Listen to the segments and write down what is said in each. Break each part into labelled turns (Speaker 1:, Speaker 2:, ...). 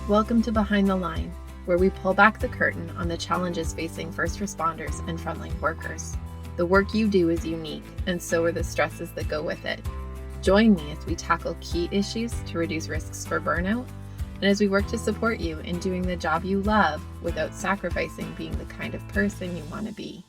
Speaker 1: Welcome to Behind the Line, where we pull back the curtain on the challenges facing first responders and frontline workers. The work you do is unique, and so are the stresses that go with it. Join me as we tackle key issues to reduce risks for burnout, and as we work to support you in doing the job you love without sacrificing being the kind of person you want to be.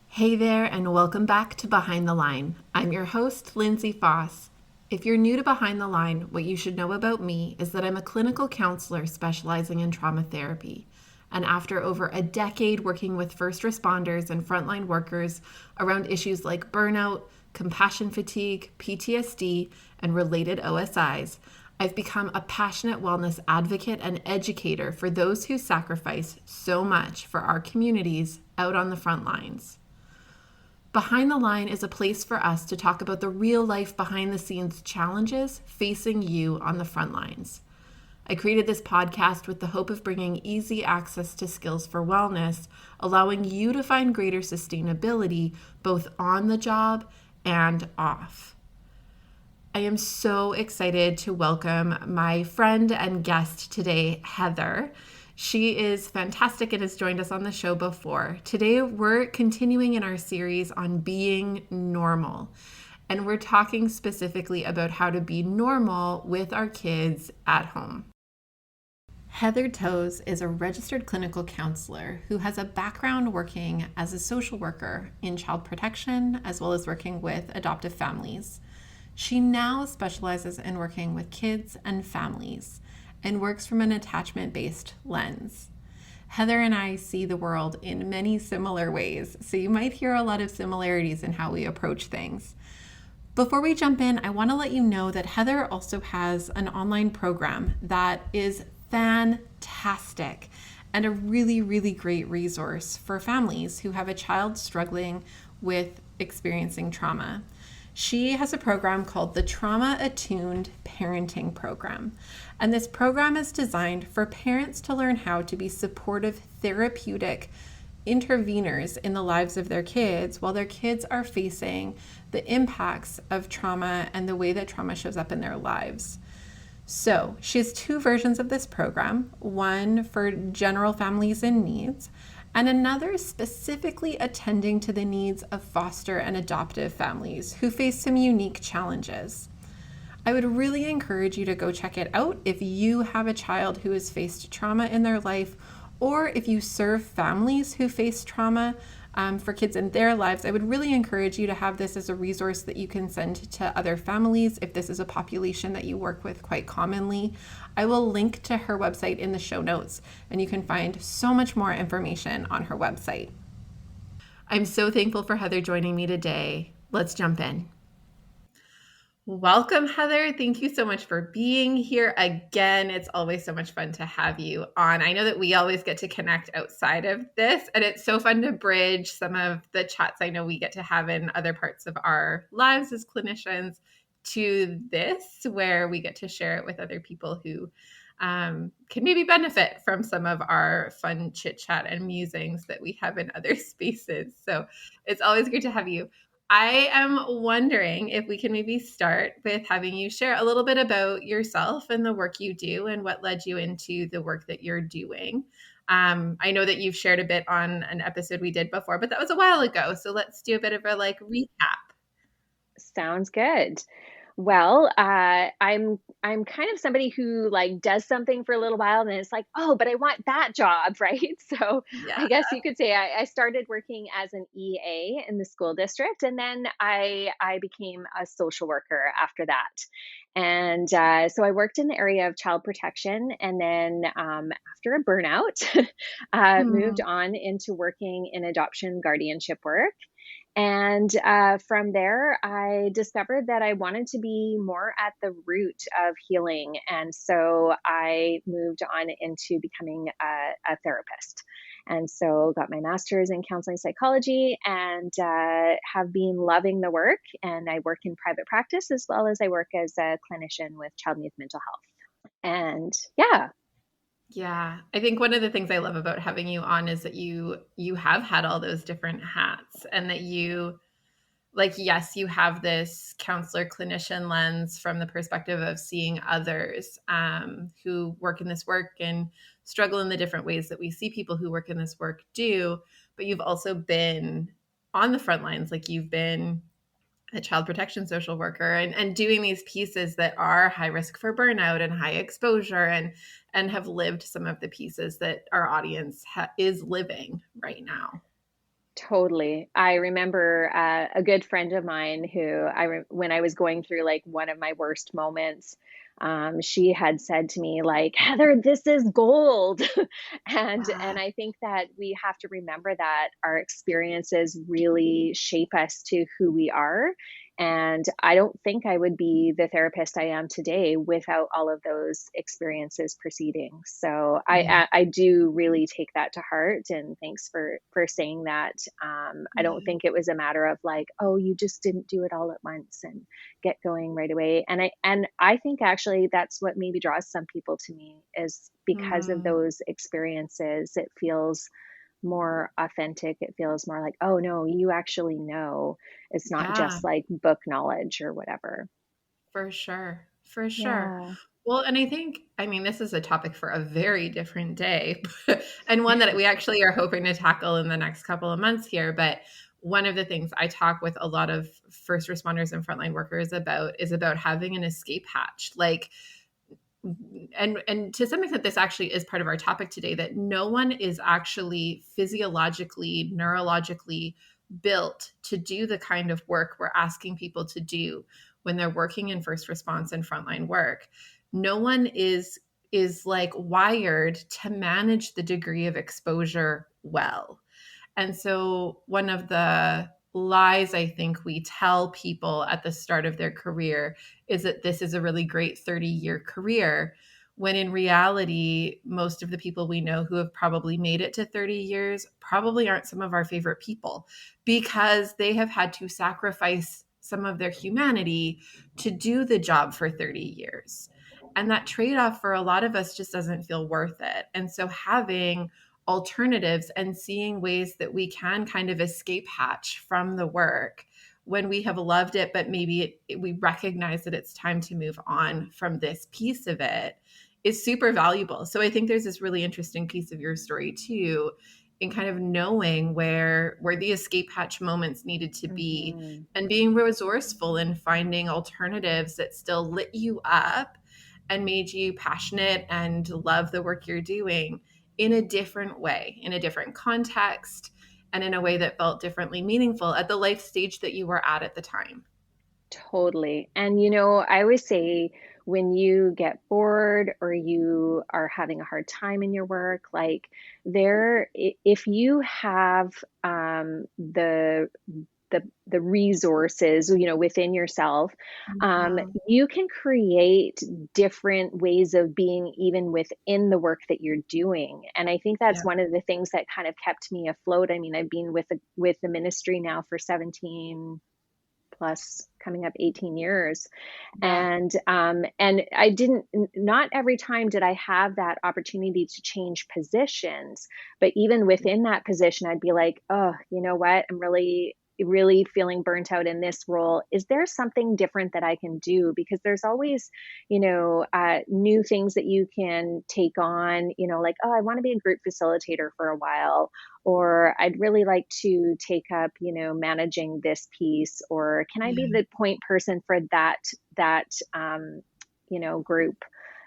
Speaker 1: Hey there, and welcome back to Behind the Line. I'm your host, Lindsay Foss. If you're new to Behind the Line, what you should know about me is that I'm a clinical counselor specializing in trauma therapy. And after over a decade working with first responders and frontline workers around issues like burnout, compassion fatigue, PTSD, and related OSIs, I've become a passionate wellness advocate and educator for those who sacrifice so much for our communities out on the front lines. Behind the Line is a place for us to talk about the real life behind the scenes challenges facing you on the front lines. I created this podcast with the hope of bringing easy access to skills for wellness, allowing you to find greater sustainability both on the job and off. I am so excited to welcome my friend and guest today, Heather. She is fantastic and has joined us on the show before. Today, we're continuing in our series on being normal. And we're talking specifically about how to be normal with our kids at home. Heather Toes is a registered clinical counselor who has a background working as a social worker in child protection, as well as working with adoptive families. She now specializes in working with kids and families and works from an attachment-based lens. Heather and I see the world in many similar ways, so you might hear a lot of similarities in how we approach things. Before we jump in, I want to let you know that Heather also has an online program that is fantastic and a really, really great resource for families who have a child struggling with experiencing trauma. She has a program called the Trauma Attuned Parenting Program. And this program is designed for parents to learn how to be supportive, therapeutic interveners in the lives of their kids while their kids are facing the impacts of trauma and the way that trauma shows up in their lives. So she has two versions of this program, one for general families in needs, and another specifically attending to the needs of foster and adoptive families who face some unique challenges. I would really encourage you to go check it out if you have a child who has faced trauma in their life, or if you serve families who face trauma for kids in their lives. I would really encourage you to have this as a resource that you can send to other families if this is a population that you work with quite commonly. I will link to her website in the show notes, and you can find so much more information on her website. I'm so thankful for Heather joining me today. Let's jump in. Welcome, Heather. Thank you so much for being here again. It's always so much fun to have you on. I know that we always get to connect outside of this, and it's so fun to bridge some of the chats I know we get to have in other parts of our lives as clinicians to this, where we get to share it with other people who can maybe benefit from some of our fun chit chat and musings that we have in other spaces. So it's always great to have you. I am wondering if we can maybe start with having you share a little bit about yourself and the work you do and what led you into the work that you're doing. I know that you've shared a bit on an episode we did before, but that was a while ago. So let's do a bit of a recap.
Speaker 2: Sounds good. Well, I'm kind of somebody who does something for a little while and then it's like, oh, but I want that job, right? So
Speaker 1: Yeah.
Speaker 2: I guess you could say I started working as an EA in the school district, and then I became a social worker after that. And so I worked in the area of child protection, and then after a burnout, moved on into working in adoption guardianship work. And from there, I discovered that I wanted to be more at the root of healing. And so I moved on into becoming a therapist. And so got my master's in counseling psychology, and have been loving the work. And I work in private practice as well as I work as a clinician with child and youth mental health. And yeah.
Speaker 1: Yeah, I think one of the things I love about having you on is that you have had all those different hats, and that you like, yes, you have this counselor clinician lens from the perspective of seeing others who work in this work and struggle in the different ways that we see people who work in this work do. But you've also been on the front lines, like you've been a child protection social worker and doing these pieces that are high risk for burnout and high exposure and have lived some of the pieces that our audience is living right now.
Speaker 2: Totally. I remember a good friend of mine who when I was going through like one of my worst moments, she had said to me like, "Heather, this is gold." And
Speaker 1: Wow.
Speaker 2: I think that we have to remember that our experiences really shape us to who we are. And I don't think I would be the therapist I am today without all of those experiences preceding. So
Speaker 1: Yeah.
Speaker 2: I do really take that to heart, and thanks for saying that. I don't
Speaker 1: Yeah.
Speaker 2: think it was a matter of like, oh, you just didn't do it all at once and get going right away. And I think actually that's what maybe draws some people to me, is because of
Speaker 1: Mm,
Speaker 2: those experiences. It feels more authentic. It feels more like, oh no, you actually know. It's not
Speaker 1: yeah,
Speaker 2: just like book knowledge or whatever.
Speaker 1: for sure. For sure.
Speaker 2: Yeah.
Speaker 1: Well, and I think, I mean, this is a topic for a very different day and one that we actually are hoping to tackle in the next couple of months here. But one of the things I talk with a lot of first responders and frontline workers about is about having an escape hatch. Like, and to some extent this actually is part of our topic today, that no one is actually physiologically, neurologically built to do the kind of work we're asking people to do when they're working in first response and frontline work. No one is like wired to manage the degree of exposure well. And so, one of the lies I think we tell people at the start of their career is that this is a really great 30-year career, when in reality, most of the people we know who have probably made it to 30 years probably aren't some of our favorite people, because they have had to sacrifice some of their humanity to do the job for 30 years. And that trade off for a lot of us just doesn't feel worth it. And so, having alternatives and seeing ways that we can kind of escape hatch from the work when we have loved it, but maybe we recognize that it's time to move on from this piece of it, is super valuable. So I think there's this really interesting piece of your story too, in kind of knowing where the escape hatch moments needed to be,
Speaker 2: Hmm.
Speaker 1: and being resourceful in finding alternatives that still lit you up and made you passionate and love the work you're doing in a different way, in a different context, and in a way that felt differently meaningful at the life stage that you were at the time.
Speaker 2: Totally. And I always say, when you get bored or you are having a hard time in your work, like if you have the resources, within yourself,
Speaker 1: Mhm.
Speaker 2: you can create different ways of being even within the work that you're doing. And I think that's
Speaker 1: Yeah.
Speaker 2: one of the things that kind of kept me afloat. I mean, I've been with the ministry now for 17 plus, coming up 18 years.
Speaker 1: Yeah.
Speaker 2: And I didn't, not every time did I have that opportunity to change positions, but even within that position, I'd be like, oh, you know what, I'm really feeling burnt out in this role. Is there something different that I can do? Because there's always, new things that you can take on, like, oh, I want to be a group facilitator for a while, or I'd really like to take up, managing this piece, or can I be
Speaker 1: Yeah.
Speaker 2: the point person for that group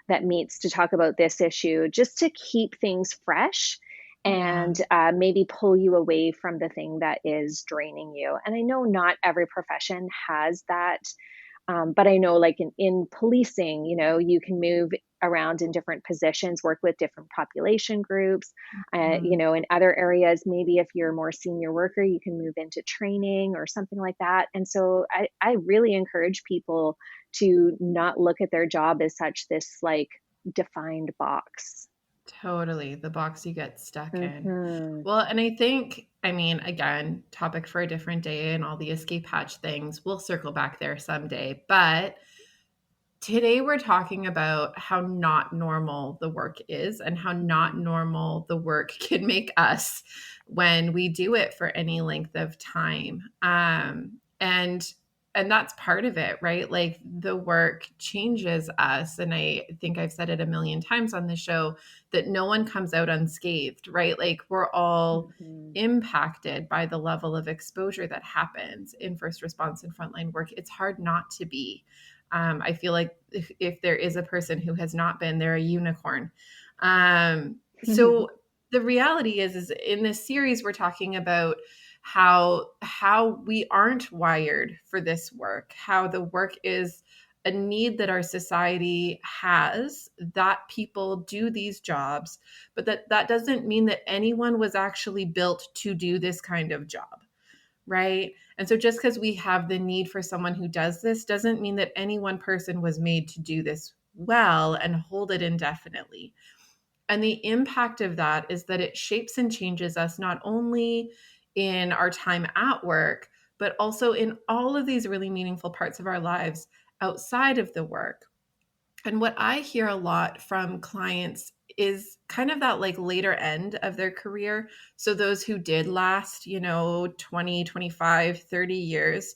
Speaker 2: that meets to talk about this issue, just to keep things fresh
Speaker 1: Yeah.
Speaker 2: and maybe pull you away from the thing that is draining you. And I know not every profession has that, but I know, like in policing, you can move around in different positions, work with different population groups.
Speaker 1: Mhm.
Speaker 2: In other areas, maybe if you're a more senior worker, you can move into training or something like that. And so I really encourage people to not look at their job as such this like defined box.
Speaker 1: Totally. The box you get stuck in.
Speaker 2: Hmm.
Speaker 1: Well, and I think, I mean, again, topic for a different day and all the escape hatch things. We'll circle back there someday. But today we're talking about how not normal the work is and how not normal the work can make us when we do it for any length of time. And that's part of it, right? Like the work changes us. And I think I've said it a million times on the show that no one comes out unscathed, right? Like we're all
Speaker 2: Mhm.
Speaker 1: impacted by the level of exposure that happens in first response and frontline work. It's hard not to be. I feel like if there is a person who has not been, they're a unicorn. So the reality is in this series, we're talking about how we aren't wired for this work, how the work is a need that our society has, that people do these jobs, but that doesn't mean that anyone was actually built to do this kind of job, right? And so just because we have the need for someone who does this doesn't mean that any one person was made to do this well and hold it indefinitely. And the impact of that is that it shapes and changes us not only in our time at work, but also in all of these really meaningful parts of our lives outside of the work. And what I hear a lot from clients is kind of that like later end of their career. So those who did last, 20, 25, 30 years,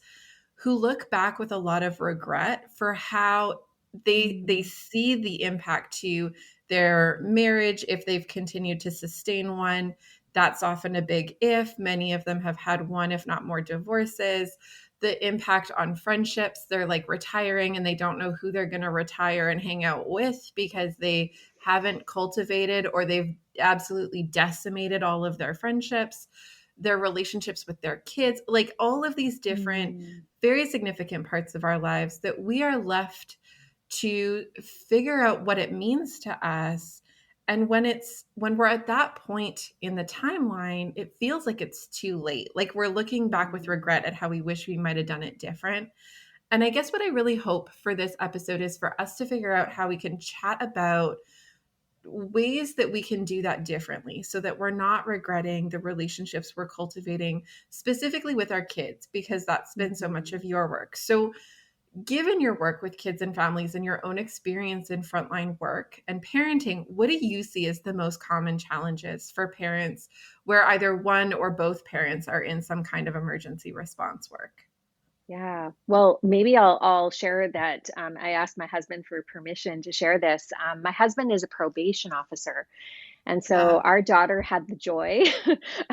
Speaker 1: who look back with a lot of regret for how they
Speaker 2: Mm.
Speaker 1: see the impact to their marriage if they've continued to sustain one. That's often a big if. Many of them have had one, if not more, divorces. The impact on friendships, they're like retiring and they don't know who they're going to retire and hang out with because they haven't cultivated or they've absolutely decimated all of their friendships, their relationships with their kids, like all of these different,
Speaker 2: Mm.
Speaker 1: very significant parts of our lives that we are left to figure out what it means to us. And when we're at that point in the timeline, it feels like it's too late. Like we're looking back with
Speaker 2: Mm.
Speaker 1: regret at how we wish we might have done it different. And I guess what I really hope for this episode is for us to figure out how we can chat about ways that we can do that differently so that we're not regretting the relationships we're cultivating specifically with our kids, because that's been so much
Speaker 2: Mhm.
Speaker 1: of your work. So given your work with kids and families and your own experience in frontline work and parenting, what do you see as the most common challenges for parents where either one or both parents are in some kind of emergency response work?
Speaker 2: Yeah. Well, maybe I'll share that. I asked my husband for permission to share this. My husband is a probation officer, and so
Speaker 1: Yeah.
Speaker 2: our daughter had the joy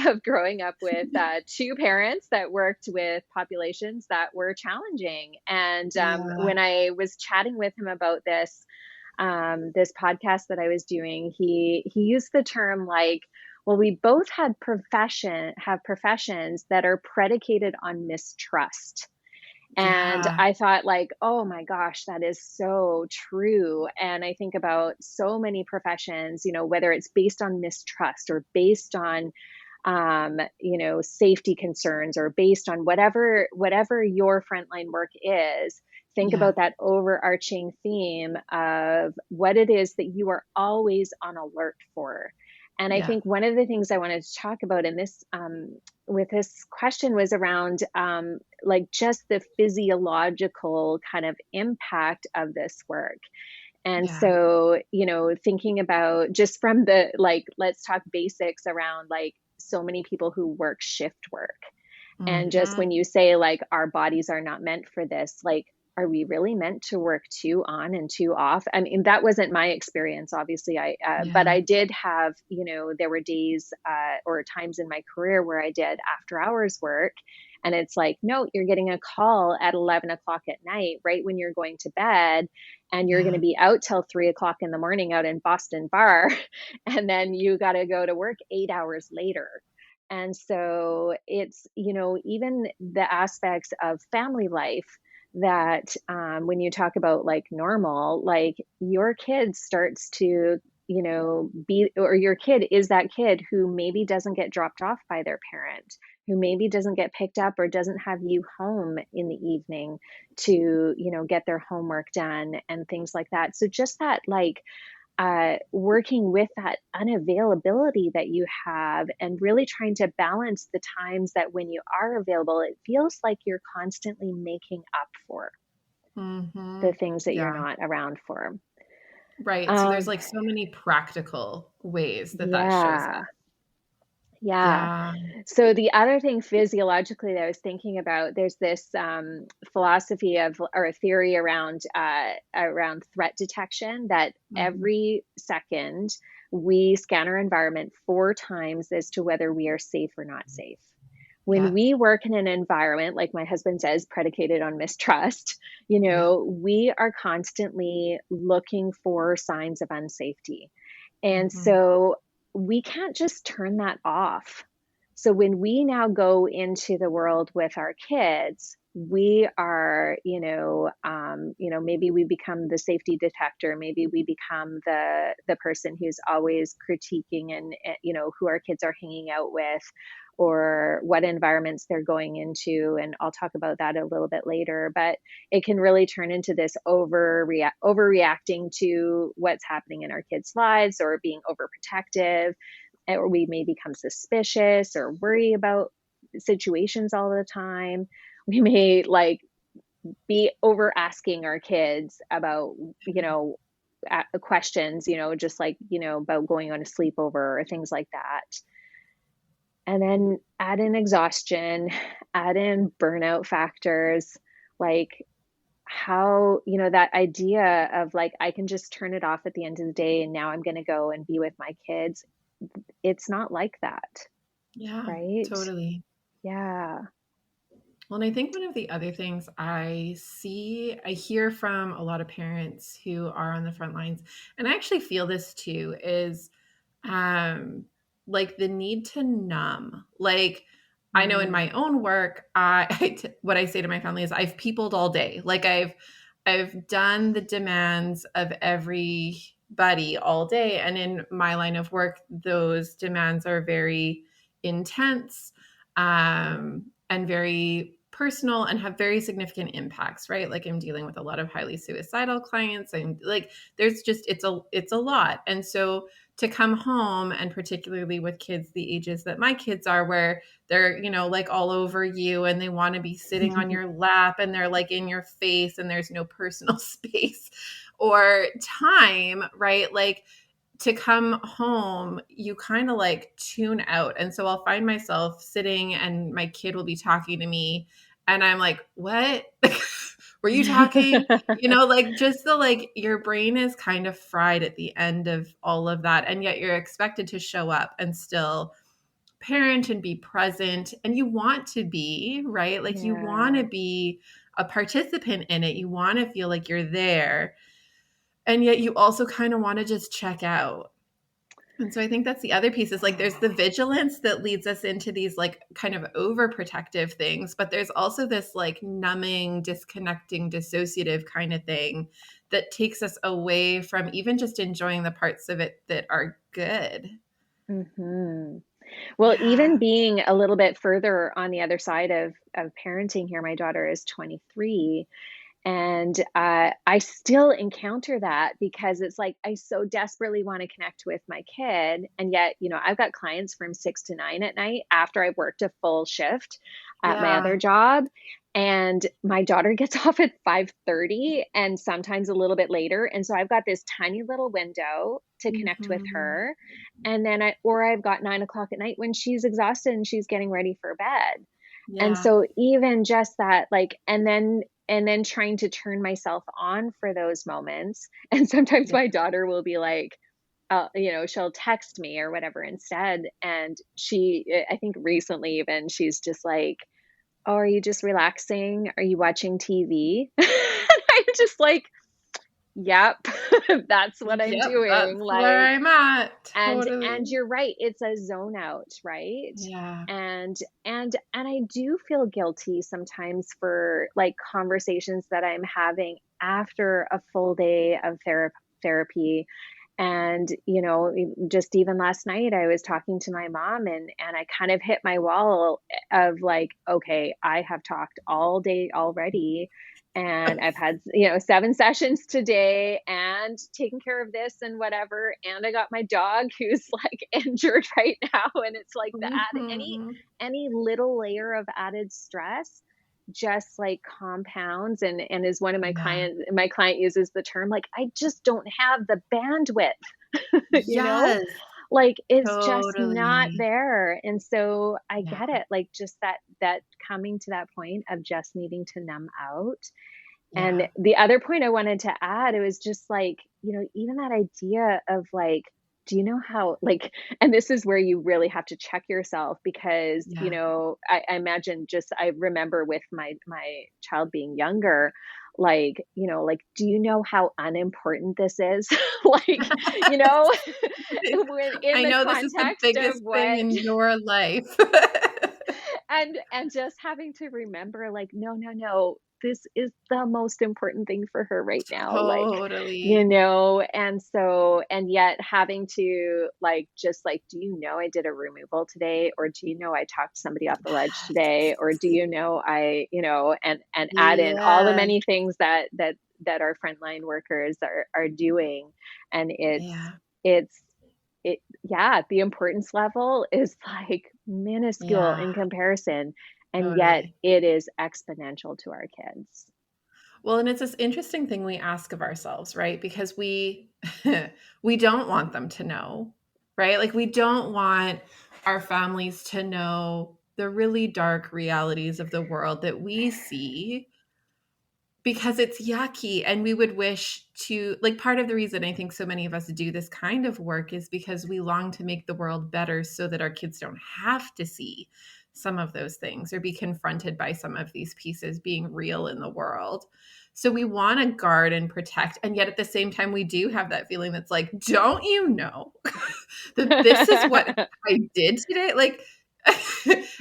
Speaker 2: of growing up with two parents that worked with populations that were challenging. And
Speaker 1: Yeah.
Speaker 2: when I was chatting with him about this podcast that I was doing, he used the term like, well, we both have professions that are predicated on mistrust. And
Speaker 1: Yeah.
Speaker 2: I thought like, "Oh my gosh, that is so true." And I think about so many professions, whether it's based on mistrust or based on safety concerns or based on whatever your frontline work is, think
Speaker 1: Yeah.
Speaker 2: about that overarching theme of what it is that you are always on alert for. And I
Speaker 1: Yeah.
Speaker 2: think one of the things I wanted to talk about in this with this question was around like just the physiological kind of impact of this work. And
Speaker 1: Yeah.
Speaker 2: so, thinking about just from the like, let's talk basics around like so many people who work shift work. And just
Speaker 1: Mhm.
Speaker 2: when you say like our bodies are not meant for this, like, are we really meant to work two on and two off? I mean, that wasn't my experience, obviously. But
Speaker 1: Yeah.
Speaker 2: I did have, there were days or times in my career where I did after hours work. And it's like, no, you're getting a call at 11 o'clock at night, right when you're going to bed, and you're going to
Speaker 1: Yeah.
Speaker 2: be out till 3 o'clock in the morning out in Boston Bar. And then you got to go to work 8 hours later. And so it's, even the aspects of family life that when you talk about like normal, like your kid starts to, be, or your kid is that kid who maybe doesn't get dropped off by their parent, who maybe doesn't get picked up or doesn't have you home in the evening to, get their homework done and things like that. So just that, like, working with that unavailability that you have and really trying to balance the times that when you are available, it feels like you're constantly making up for the
Speaker 1: Mhm.
Speaker 2: things that you're
Speaker 1: Yeah.
Speaker 2: not around for.
Speaker 1: Right. So there's
Speaker 2: Um,
Speaker 1: like so many practical ways that that shows up.
Speaker 2: yeah. Yeah.
Speaker 1: Yeah.
Speaker 2: So the other thing physiologically that I was thinking about, there's this philosophy of or a theory around threat detection that
Speaker 1: Mhm.
Speaker 2: every second we scan our environment 4 times as to whether we are safe or not safe. When
Speaker 1: Yes.
Speaker 2: we work in an environment, like my husband says, predicated on mistrust,
Speaker 1: Yeah.
Speaker 2: we are constantly looking for signs of unsafety. And
Speaker 1: Mhm.
Speaker 2: so we can't just turn that off. So when we now go into the world with our kids, we are, maybe we become the safety detector. Maybe we become the person who's always critiquing and who our kids are hanging out with, or what environments they're going into. And I'll talk about that a little bit later. But it can really turn into this overreacting to what's happening in our kids' lives, or being overprotective, or we may become suspicious or worry about situations all the time. We may like be over asking our kids about, questions, just like, about going on a sleepover or things like that. And then add in exhaustion, add in burnout factors, like how, that idea of like, I can just turn it off at the end of the day and now I'm going to go and be with my kids. It's not like that,
Speaker 1: Yeah,
Speaker 2: right?
Speaker 1: totally.
Speaker 2: Yeah.
Speaker 1: Well, and I think one of the other things I hear from a lot of parents who are on the front lines, and I actually feel this too, is um like the need to numb. Like I know in my
Speaker 2: Mm,
Speaker 1: own work, what I say to my family is I've peopled all day. Like I've done the demands of everybody all day, and in my line of work, those demands are very intense, and very personal and have very significant impacts, right? Like I'm dealing with a lot of highly suicidal clients. I'm like, there's just it's a lot. And so to come home, and particularly with kids the ages that my kids are, where they're, like all over you and they want to be sitting on your lap and they're like in your face and there's no personal space or time, right? Like to come home, you kind of like tune out. And so I'll find myself sitting and my kid will be talking to me and I'm like, what? Were you talking? Like just the like your brain is kind of fried at the end of all of that. And yet you're expected to show up and still parent and be present. And you want to be, right? Like you want
Speaker 2: yeah.
Speaker 1: to be a participant in it. You want to feel like you're there. And yet you also kind of want to just check out. And so I think that's the other piece is like there's the vigilance that leads us into these like kind of overprotective things, but there's also this like numbing, disconnecting, dissociative kind of thing that takes us away from even just enjoying the parts of it that are good.
Speaker 2: Hmm. Well,
Speaker 1: Yeah.
Speaker 2: even being a little bit further on the other side of parenting here, my daughter is 23. And I still encounter that because it's like I so desperately want to connect with my kid. And yet, I've got clients from 6 to 9 at night after I've worked a full shift at my
Speaker 1: Yeah.
Speaker 2: other job. And my daughter gets off at 5:30 and sometimes a little bit later. And so I've got this tiny little window to connect with
Speaker 1: Mhm.
Speaker 2: her. And then I've got 9 o'clock at night when she's exhausted and she's getting ready for bed. And
Speaker 1: Yeah.
Speaker 2: so even just that, like, and then trying to turn myself on for those moments. And sometimes
Speaker 1: Yeah.
Speaker 2: my daughter will be like, she'll text me or whatever instead. And I think recently even, she's just like, "Oh, are you just relaxing? Are you watching TV?" I'm just like, "Yep, that's what I'm
Speaker 1: Yep,
Speaker 2: doing."
Speaker 1: that's where
Speaker 2: Like,
Speaker 1: I'm at.
Speaker 2: and
Speaker 1: Totally.
Speaker 2: you're right, it's a zone out, right?
Speaker 1: Yeah.
Speaker 2: And and I do feel guilty sometimes for like conversations that I'm having after a full day of therapy. And just even last night I was talking to my mom, and I kind of hit my wall of like, okay, I have talked all day already, and I've had 7 sessions today and taken care of this and whatever, and I got my dog who's like injured right now, and it's like the add
Speaker 1: Mhm.
Speaker 2: any little layer of added stress just like compounds, and is one of
Speaker 1: Yeah.
Speaker 2: my client uses the term like, I just don't have the bandwidth. you know
Speaker 1: Yes.
Speaker 2: Like, it's just not
Speaker 1: Totally.
Speaker 2: there. And so I
Speaker 1: Yeah.
Speaker 2: get it, like, just that coming to that point of just needing to numb out. And
Speaker 1: Yeah.
Speaker 2: the other point I wanted to add, it was just like, even that idea of like, do you know how, like, and this is where you really have to check yourself because,
Speaker 1: Yeah.
Speaker 2: I imagine just, I remember with my child being younger, like, like, do you know how unimportant this is? Like, you know, when in
Speaker 1: I
Speaker 2: the
Speaker 1: know this is the
Speaker 2: context of
Speaker 1: biggest thing
Speaker 2: what
Speaker 1: in your life.
Speaker 2: and just having to remember like, no, no, no, this is the most important thing for her right now, like,
Speaker 1: Totally.
Speaker 2: and so, and yet having to like, just like, do you know I did a removal today, or do you know I talked somebody off the ledge today, or do you know I, and add in all the
Speaker 1: Yeah.
Speaker 2: many things that our frontline workers are doing. And
Speaker 1: Yeah.
Speaker 2: it's yeah, the importance level is like minuscule
Speaker 1: Yeah.
Speaker 2: in comparison, and yet
Speaker 1: Totally.
Speaker 2: it is exponential to our kids.
Speaker 1: Well, and it's this interesting thing we ask of ourselves, right? Because we we don't want them to know, right? Like we don't want our families to know the really dark realities of the world that we see because it's yucky and we would wish to like part of the reason I think so many of us do this kind of work is because we long to make the world better so that our kids don't have to see some of those things or be confronted by some of these pieces being real in the world. So we want to guard and protect, and yet at the same time we do have that feeling that's like, don't you know that this is what I did today? Like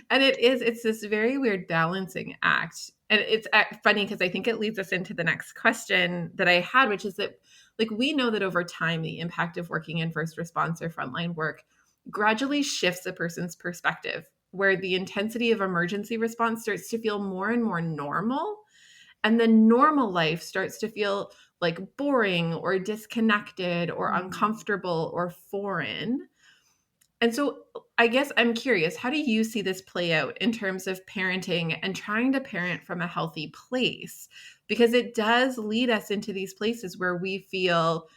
Speaker 1: and it's this very weird balancing act. And it's funny because I think it leads us into the next question that I had, which is that like we know that over time the impact of working in first response or frontline work gradually shifts a person's perspective, where the intensity of emergency response starts to feel more and more normal, and then normal life starts to feel like boring or disconnected or
Speaker 2: Mm.
Speaker 1: uncomfortable or foreign. And so I guess I'm curious, how do you see this play out in terms of parenting and trying to parent from a healthy place? Because it does lead us into these places where we feel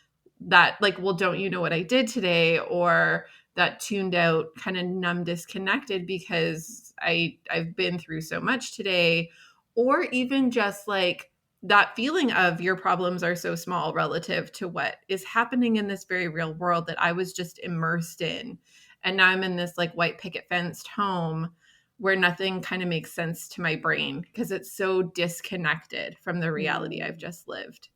Speaker 1: that, like, well, don't you know what I did today? Or that tuned out, kind of numb, disconnected because I've been through so much today. Or even just like that feeling of your problems are so small relative to what is happening in this very real world that I was just immersed in, and now I'm in this like white picket fenced home where nothing kind of makes sense to my brain because it's so disconnected from the reality I've
Speaker 2: Mm.
Speaker 1: just lived.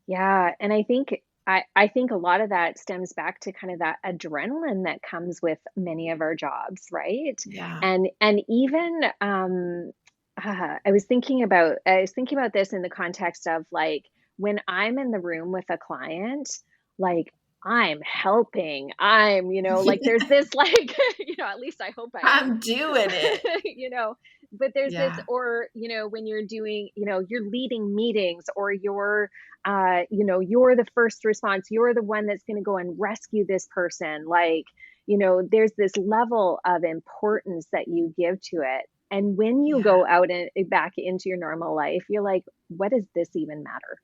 Speaker 2: Yeah, and I think a lot of that stems back to kind of that adrenaline that comes with many of our jobs, right?
Speaker 1: Yeah.
Speaker 2: And even I was thinking about this in the context of like, when I'm in the room with a client, like, I'm helping. Like, there's this like, at least I hope I am.
Speaker 1: I'm doing it.
Speaker 2: you know, but there's this,
Speaker 1: Yeah.
Speaker 2: or when you're doing, you're leading meetings, or you're the first response, you're the one that's going to go and rescue this person, like, there's this level of importance that you give to it. And when you
Speaker 1: Yeah.
Speaker 2: go out and back into your normal life, you're like, what does this even matter?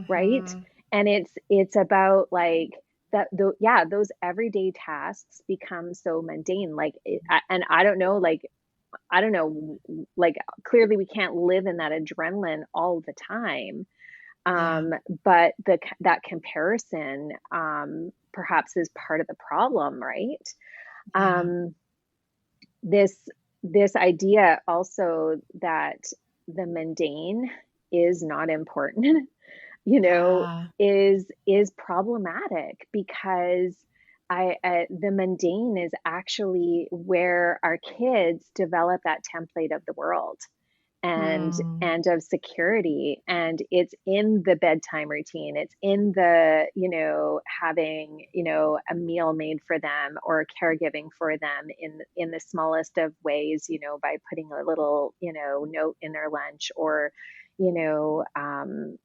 Speaker 2: Right?
Speaker 1: Mhm.
Speaker 2: And it's about like yeah, those everyday tasks become so mundane. Like, and I don't know, like, I don't know, like, clearly we can't live in that adrenaline all the time.
Speaker 1: Yeah.
Speaker 2: Um, but that comparison, perhaps is part of the problem, right?
Speaker 1: Yeah.
Speaker 2: Um, this this idea also that the mundane is not important,
Speaker 1: Yeah.
Speaker 2: is problematic, because the mundane is actually where our kids develop that template of the world,
Speaker 1: Hmm.
Speaker 2: and of security, and it's in the bedtime routine, it's in the, having, a meal made for them, or caregiving for them in the smallest of ways, by putting a little, note in their lunch, or, you know um,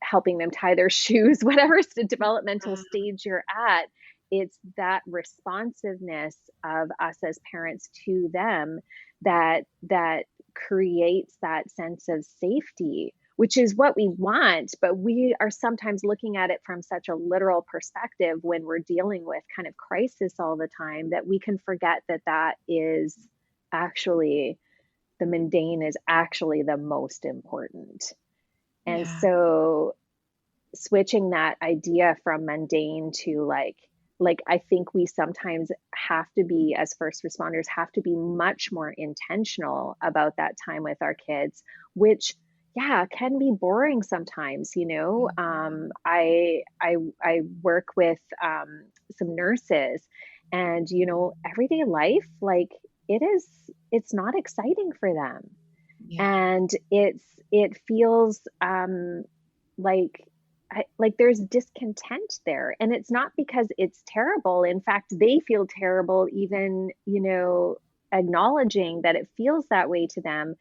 Speaker 2: helping them tie their shoes, whatever developmental stage you're at. It's that responsiveness of us as parents to them that creates that sense of safety, which is what we want, but we are sometimes looking at it from such a literal perspective when we're dealing with kind of crisis all the time that we can forget that that is actually the mundane is actually the most important. And
Speaker 1: Yeah.
Speaker 2: so switching that idea from mundane to like I think we sometimes have to be, as first responders, have to be much more intentional about that time with our kids, which yeah, can be boring sometimes, you know.
Speaker 1: Mhm.
Speaker 2: I work with some nurses, and you know, everyday life, like it's not exciting for them,
Speaker 1: Yeah.
Speaker 2: and it feels like like there's discontent there, and it's not because it's terrible. In fact, they feel terrible even, you know, acknowledging that it feels that way to them,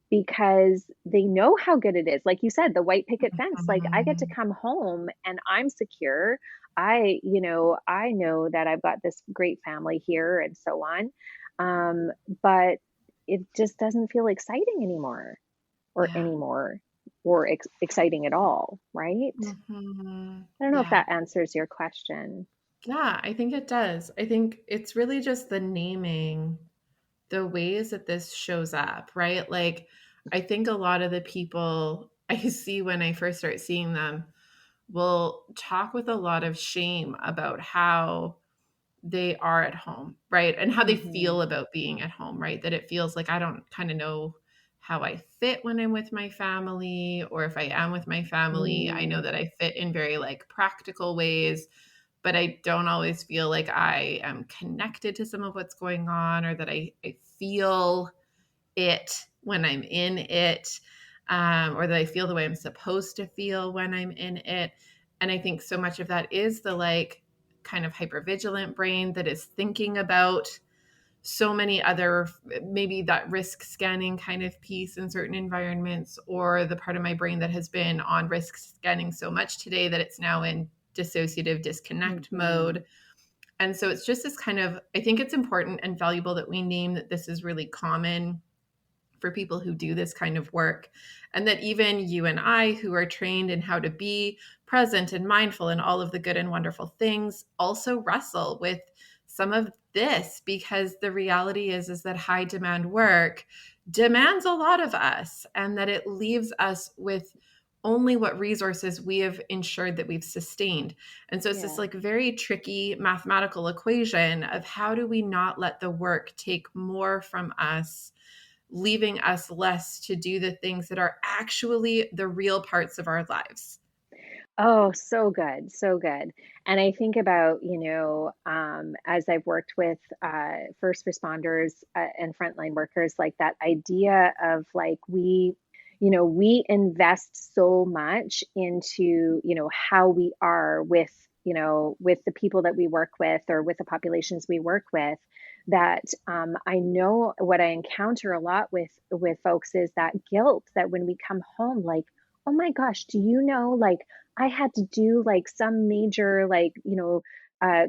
Speaker 2: because they know how good it is. Like you said, the white picket fence, like I get to
Speaker 1: Mhm.
Speaker 2: come home and I'm secure. I, you know, I know that I've got this great family here and so on. um but it just doesn't feel exciting anymore, or
Speaker 1: Yeah.
Speaker 2: anymore, or exciting at all, right?
Speaker 1: Mhm.
Speaker 2: I don't know if
Speaker 1: Yeah.
Speaker 2: that answers your question.
Speaker 1: Yeah, I think it does. I think it's really just the naming the ways that this shows up, right? Like, I think a lot of the people I see when I first start seeing them will talk with a lot of shame about how they are at home, right? And how they
Speaker 2: Hmm.
Speaker 1: feel about being at home, right? That it feels like I don't kind of know how I fit when I'm with my family, or if I am with my family, I know
Speaker 2: Mm,
Speaker 1: that I fit in very like practical ways, but I don't always feel like I am connected to some of what's going on, or that I feel it when I'm in it, or that I feel the way I'm supposed to feel when I'm in it. And I think so much of that is the like kind of hyper-vigilant brain that is thinking about so many other, maybe that risk scanning kind of piece in certain environments, or the part of my brain that has been on risk scanning so much today that it's now in dissociative disconnect
Speaker 2: mhm.
Speaker 1: mode. And so it's just this kind of, I think it's important and valuable that we name that this is really common for people who do this kind of work. And that even you and I, who are trained in how to be present and mindful and all of the good and wonderful things, also wrestle with some of this, because the reality is that high demand work demands a lot of us, and that it leaves us with only what resources we have ensured that we've sustained. And so it's this
Speaker 2: Yeah.
Speaker 1: like very tricky mathematical equation of how do we not let the work take more from us, leaving us less to do the things that are actually the real parts of our lives.
Speaker 2: Oh, so good, so good. And I think about, you know, as I've worked with first responders and frontline workers, like that idea of like you know, we invest so much into, you know, how we are with, you know, with the people that we work with, or with the populations we work with, that I know what I encounter a lot with folks is that guilt that when we come home, like, oh my gosh, do you know, like, I had to do like some major, like, you know,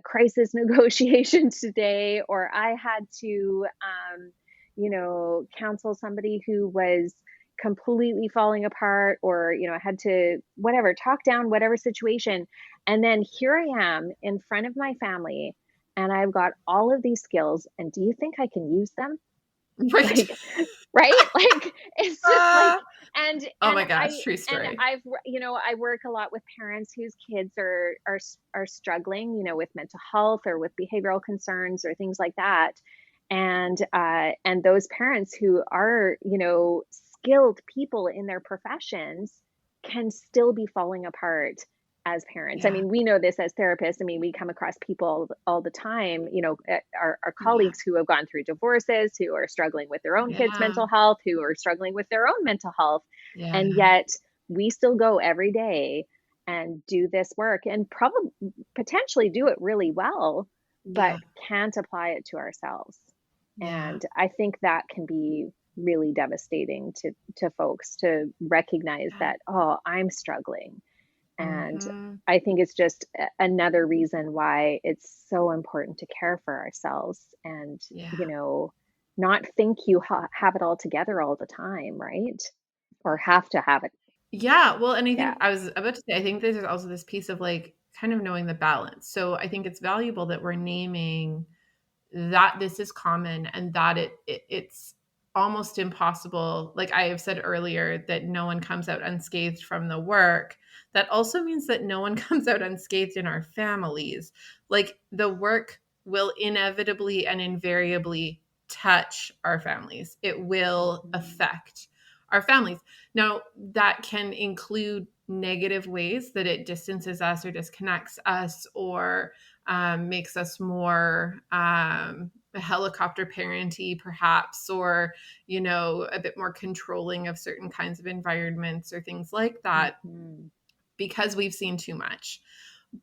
Speaker 2: crisis negotiations today, or I had to, you know, counsel somebody who was completely falling apart, or, you know, I had to, whatever, talk down whatever situation. And then here I am in front of my family, and I've got all of these skills. And do you think I can use them?
Speaker 1: Right.
Speaker 2: Like, right? Like, it's just like,
Speaker 1: Uh, oh
Speaker 2: and
Speaker 1: my gosh, true
Speaker 2: and
Speaker 1: story.
Speaker 2: you know, I work a lot with parents whose kids are struggling, you know, with mental health or with behavioral concerns or things like that. And those parents who are, you know, skilled people in their professions can still be falling apart as parents. I
Speaker 1: Yeah.
Speaker 2: mean, we know this as therapists. I mean, we come across people all the time, you know, our
Speaker 1: Yeah.
Speaker 2: colleagues who have gone through divorces, who are struggling with their own kids'
Speaker 1: Yeah.
Speaker 2: mental health, who are struggling with their own mental health.
Speaker 1: Yeah.
Speaker 2: And yet we still go every day and do this work, and probably potentially do it really well, but
Speaker 1: Yeah.
Speaker 2: can't apply it to ourselves.
Speaker 1: Yeah.
Speaker 2: And I think that can be really devastating to folks to recognize
Speaker 1: Yeah.
Speaker 2: that, oh, I'm struggling. And
Speaker 1: Mm-hmm.
Speaker 2: I think it's just another reason why it's so important to care for ourselves, and, you
Speaker 1: Yeah.
Speaker 2: know, not think you have it all together all the time, right? Or have to have it.
Speaker 1: Yeah, well, and I
Speaker 2: Yeah.
Speaker 1: think I was about to say, I think there's also this piece of like kind of knowing the balance. So I think it's valuable that we're naming that this is common and that it's almost impossible. Like I have said earlier, that no one comes out unscathed from the work. That also means that no one comes out unscathed in our families. Like the work will inevitably and invariably touch our families. It will affect our families. Now, that can include negative ways that it distances us or disconnects us or makes us more helicopter parenty, perhaps, or, a bit more controlling of certain kinds of environments or things like that
Speaker 2: Mhm.
Speaker 1: because we've seen too much.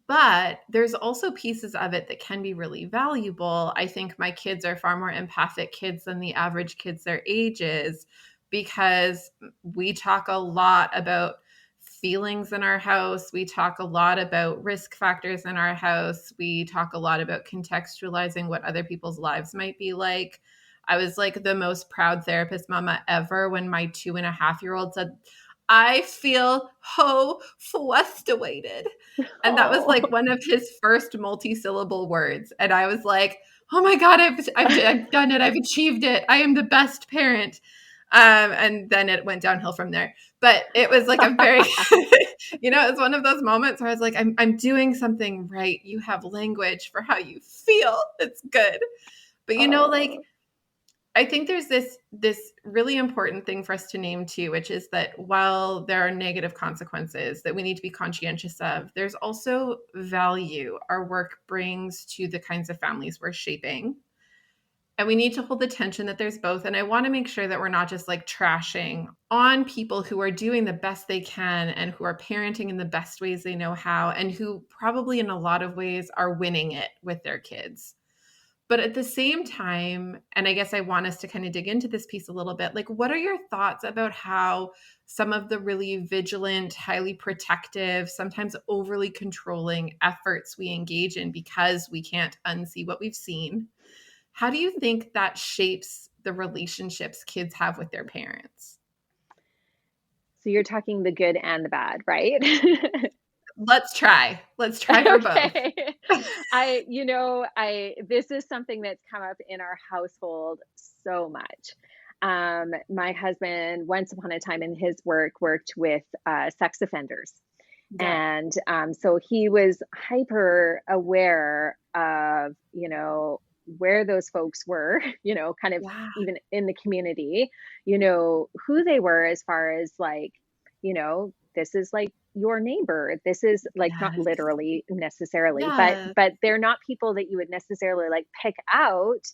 Speaker 1: But there's also pieces of it that can be really valuable. I think my kids are far more empathic kids than the average kids their ages because we talk a lot about feelings in our house. We talk a lot about risk factors in our house. We talk a lot about contextualizing what other people's lives might be like. I was like the most proud therapist mama ever when my 2.5-year-old said, I feel so frustrated. And that was
Speaker 2: Oh.
Speaker 1: like one of his first multi-syllable words. And I was like, oh my God, I've done it. I've achieved it. I am the best parent. And then it went downhill from there. But it was like a very, it's one of those moments where I was like, I'm doing something right. You have language for how you feel. It's good. But like
Speaker 2: Oh.
Speaker 1: I think there's this really important thing for us to name too, which is that while there are negative consequences that we need to be conscientious of, there's also value our work brings to the kinds of families we're shaping. And we need to hold the tension that there's both. And I want to make sure that we're not just like trashing on people who are doing the best they can and who are parenting in the best ways they know how, and who probably in a lot of ways are winning it with their kids. But at the same time, and I guess I want us to kind of dig into this piece a little bit, like, what are your thoughts about how some of the really vigilant, highly protective, sometimes overly controlling efforts we engage in because we can't unsee what we've seen? How do you think that shapes the relationships kids have with their parents?
Speaker 2: So you're talking the good and the bad, right?
Speaker 1: Let's try. Let's try for both.
Speaker 2: Okay. I this is something that's come up in our household so much. My husband, once upon a time in his work, worked with sex offenders.
Speaker 1: Yeah.
Speaker 2: And so he was hyper aware of, where those folks were, kind of
Speaker 1: Yeah.
Speaker 2: even in the community, who they were as far as like, this is like your neighbor. This is like not
Speaker 1: Yes.
Speaker 2: literally necessarily, but
Speaker 1: Yeah.
Speaker 2: they're not people that you would necessarily like pick out.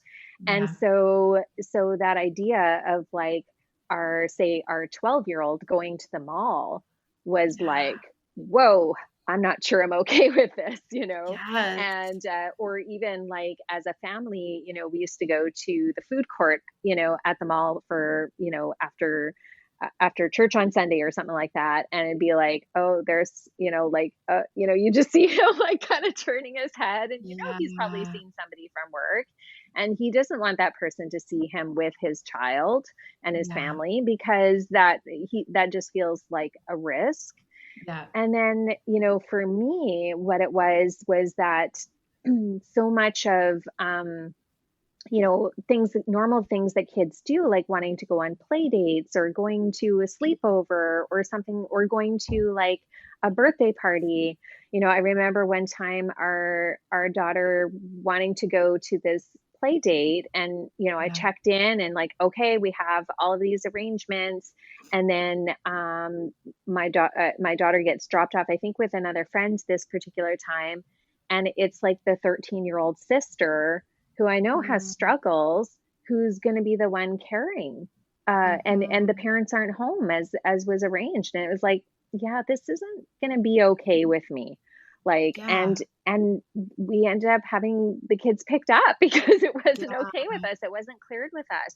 Speaker 2: And
Speaker 1: Yeah.
Speaker 2: so that idea of like our 12-year-old going to the mall was
Speaker 1: Yeah.
Speaker 2: like, whoa, I'm not sure I'm okay with this,
Speaker 1: Yes.
Speaker 2: and or even like as a family, we used to go to the food court, at the mall for, after church on Sunday or something like that, and it'd be like, oh, there's, like, you just see him like kind of turning his head, and he's probably
Speaker 1: Yeah.
Speaker 2: seen somebody from work, and he doesn't want that person to see him with his child and his
Speaker 1: Yeah.
Speaker 2: family because that just feels like a risk.
Speaker 1: Yeah.
Speaker 2: And then, for me, what it was that so much of, normal things that kids do, like wanting to go on play dates or going to a sleepover or something, or going to like a birthday party. I remember one time our daughter wanting to go to this play date, and I
Speaker 1: Yeah.
Speaker 2: checked in and like, okay, we have all of these arrangements, and then my daughter gets dropped off, I think, with another friend this particular time, and it's like the 13-year-old sister who I know has
Speaker 1: Mm,
Speaker 2: struggles, who's going to be the one carrying, and the
Speaker 1: mhm.
Speaker 2: parents aren't home as was arranged, and it was like, yeah, this isn't going to be okay with me, like,
Speaker 1: Yeah.
Speaker 2: and we ended up having the kids picked up because it wasn't
Speaker 1: Yeah.
Speaker 2: okay with us, it wasn't cleared with us.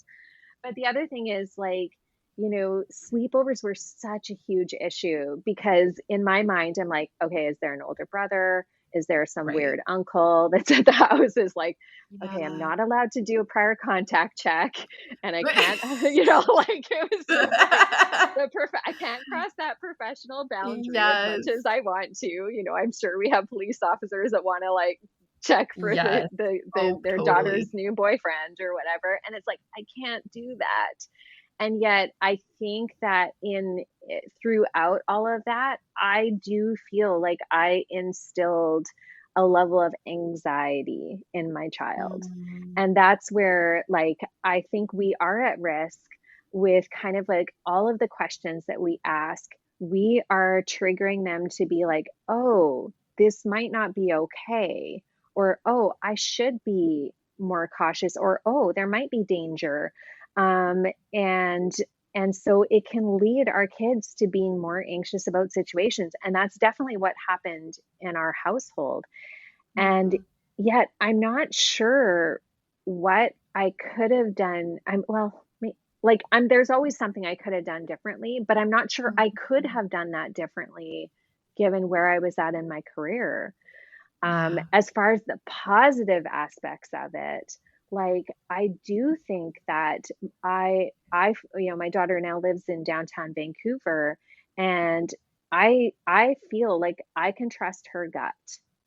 Speaker 2: But the other thing is like, sleepovers were such a huge issue because in my mind, I'm like, okay, is there an older brother? Is there some
Speaker 1: Right.
Speaker 2: weird uncle that's at the house is like, okay, I'm
Speaker 1: Yeah.
Speaker 2: not allowed to do a prior contact check and I can't, like it was just like I can't cross that professional boundary as much
Speaker 1: Yes.
Speaker 2: as I want to. I'm sure we have police officers that want to like check for
Speaker 1: Yes. Oh,
Speaker 2: their daughter's
Speaker 1: totally.
Speaker 2: new boyfriend or whatever, and it's like I can't do that. And yet I think that throughout all of that, I do feel like I instilled a level of anxiety in my child.
Speaker 1: Mm.
Speaker 2: And that's where, like, I think we are at risk with kind of like all of the questions that we ask. We are triggering them to be like, oh, this might not be okay. Or, oh, I should be more cautious. Or, oh, there might be danger. Um, and and so it can lead our kids to being more anxious about situations. And that's definitely what happened in our household. And
Speaker 1: Mhm.
Speaker 2: yet I'm not sure what I could have done. There's always something I could have done differently, but I'm not sure I could
Speaker 1: Mhm.
Speaker 2: have done that differently given where I was at in my career.
Speaker 1: Yeah.
Speaker 2: As far as the positive aspects of it, like I do think that my daughter now lives in downtown Vancouver, and I feel like I can trust her gut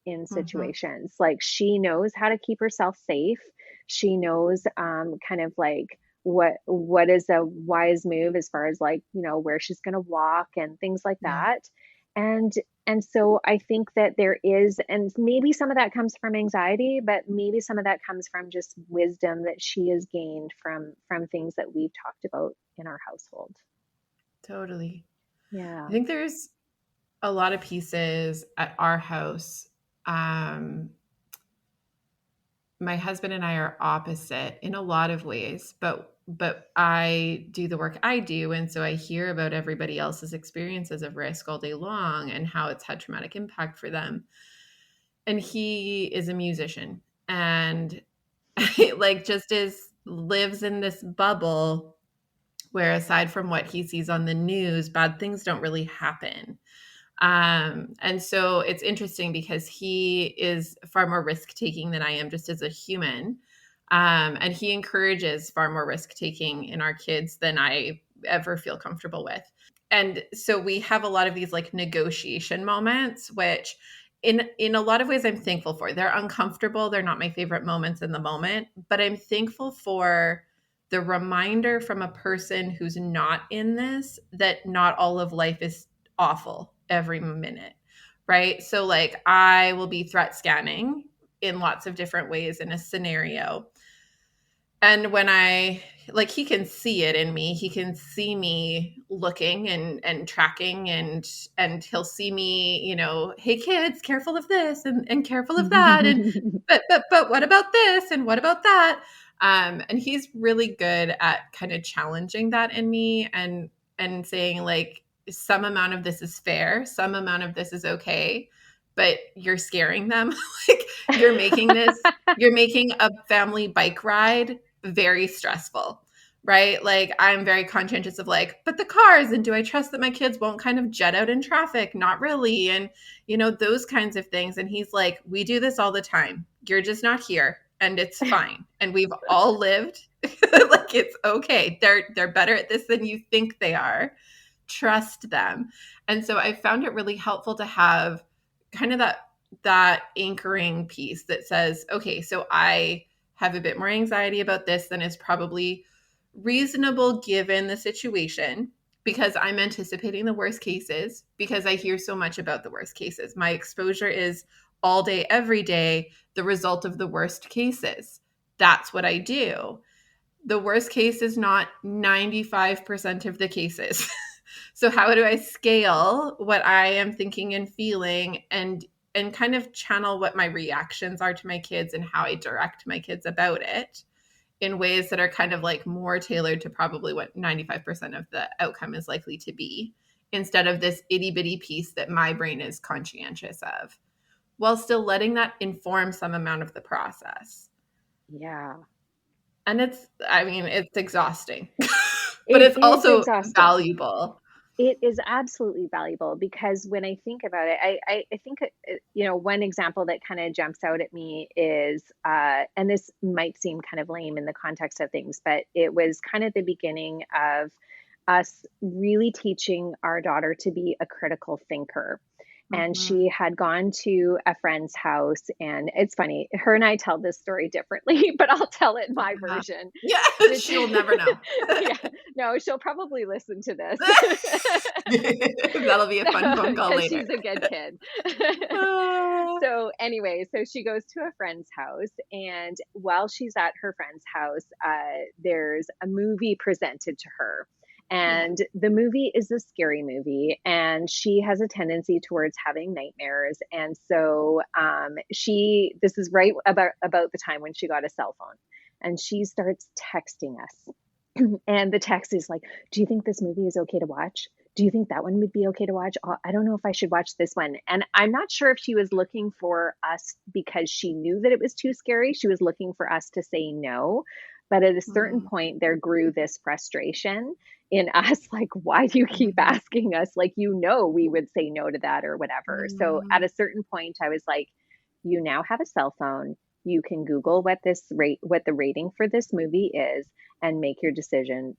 Speaker 2: in
Speaker 1: Mhm.
Speaker 2: situations. Like she knows how to keep herself safe. She knows kind of like what is a wise move as far as like, where she's going to walk and things like
Speaker 1: Yeah.
Speaker 2: that. And and so I think that there is, and maybe some of that comes from anxiety, but maybe some of that comes from just wisdom that she has gained from things that we've talked about in our household.
Speaker 1: Totally. I
Speaker 2: Yeah.
Speaker 1: think there's a lot of pieces at our house. Um, my husband and I are opposite in a lot of ways, but I do the work I do, and so I hear about everybody else's experiences of risk all day long and how it's had traumatic impact for them. And he is a musician and like just is lives in this bubble where aside from what he sees on the news, bad things don't really happen. And so it's interesting because he is far more risk taking than I am just as a human. And he encourages far more risk taking in our kids than I ever feel comfortable with. And so we have a lot of these like negotiation moments, which in a lot of ways I'm thankful for. They're uncomfortable. They're not my favorite moments in the moment, but I'm thankful for the reminder from a person who's not in this that not all of life is awful every minute, right? So, like, I will be threat scanning in lots of different ways in a scenario. And when like, he can see it in me, he can see me looking and tracking and he'll see me, hey kids, careful of this and careful of that. And but what about this and what about that? And he's really good at kind of challenging that in me and saying like some amount of this is fair, some amount of this is okay, but you're scaring them. Like you're making a family bike ride very stressful, right? Like I'm very conscientious of like, but the cars, and do I trust that my kids won't kind of jet out in traffic? Not really. And those kinds of things. And he's like, we do this all the time. You're just not here and it's fine. And we've all lived. Like it's okay. They're better at this than you think they are. Trust them. And so I found it really helpful to have kind of that anchoring piece that says, okay, so I have a bit more anxiety about this than is probably reasonable given the situation because I'm anticipating the worst cases because I hear so much about the worst cases. My exposure is all day, every day, the result of the worst cases. That's what I do. The worst case is not 95% of the cases. So how do I scale what I am thinking and feeling and kind of channel what my reactions are to my kids and how I direct my kids about it in ways that are kind of like more tailored to probably what 95% of the outcome is likely to be instead of this itty bitty piece that my brain is conscientious of while still letting that inform some amount of the process.
Speaker 2: Yeah.
Speaker 1: And it's exhausting, but
Speaker 2: It
Speaker 1: it's
Speaker 2: is
Speaker 1: also
Speaker 2: exhausting.
Speaker 1: valuable.
Speaker 2: It is absolutely valuable because when I think about it, I think, one example that kind of jumps out at me is, and this might seem kind of lame in the context of things, but it was kind of the beginning of us really teaching our daughter to be a critical thinker. And
Speaker 1: Mm-hmm.
Speaker 2: she had gone to a friend's house, and it's funny, her and I tell this story differently, but I'll tell it my
Speaker 1: Yeah.
Speaker 2: version.
Speaker 1: Yeah,
Speaker 2: Which,
Speaker 1: she'll never know.
Speaker 2: yeah, no, she'll probably listen to this.
Speaker 1: That'll be a fun phone call
Speaker 2: Because
Speaker 1: later.
Speaker 2: she's a good kid.
Speaker 1: Ah,
Speaker 2: So anyway, so she goes to a friend's house, and while she's at her friend's house, there's a movie presented to her.
Speaker 1: yeah.
Speaker 2: And the movie is a scary movie, and she has a tendency towards having nightmares. And so this is right about the time when she got a cell phone, and she starts texting us. And the text is like, "Do you think this movie is okay to watch? Do you think that one would be okay to watch? I don't know if I should watch this one." And I'm not sure if she was looking for us because she knew that it was too scary. She was looking for us to say no. But at a certain
Speaker 1: Mm-hmm.
Speaker 2: point, there grew this frustration in us, like, why do you keep asking us? Like, we would say no to that or whatever. So at
Speaker 1: Mm-hmm.
Speaker 2: a certain point, I was like, you now have a cell phone. You can Google what the rating for this movie is and make your decision,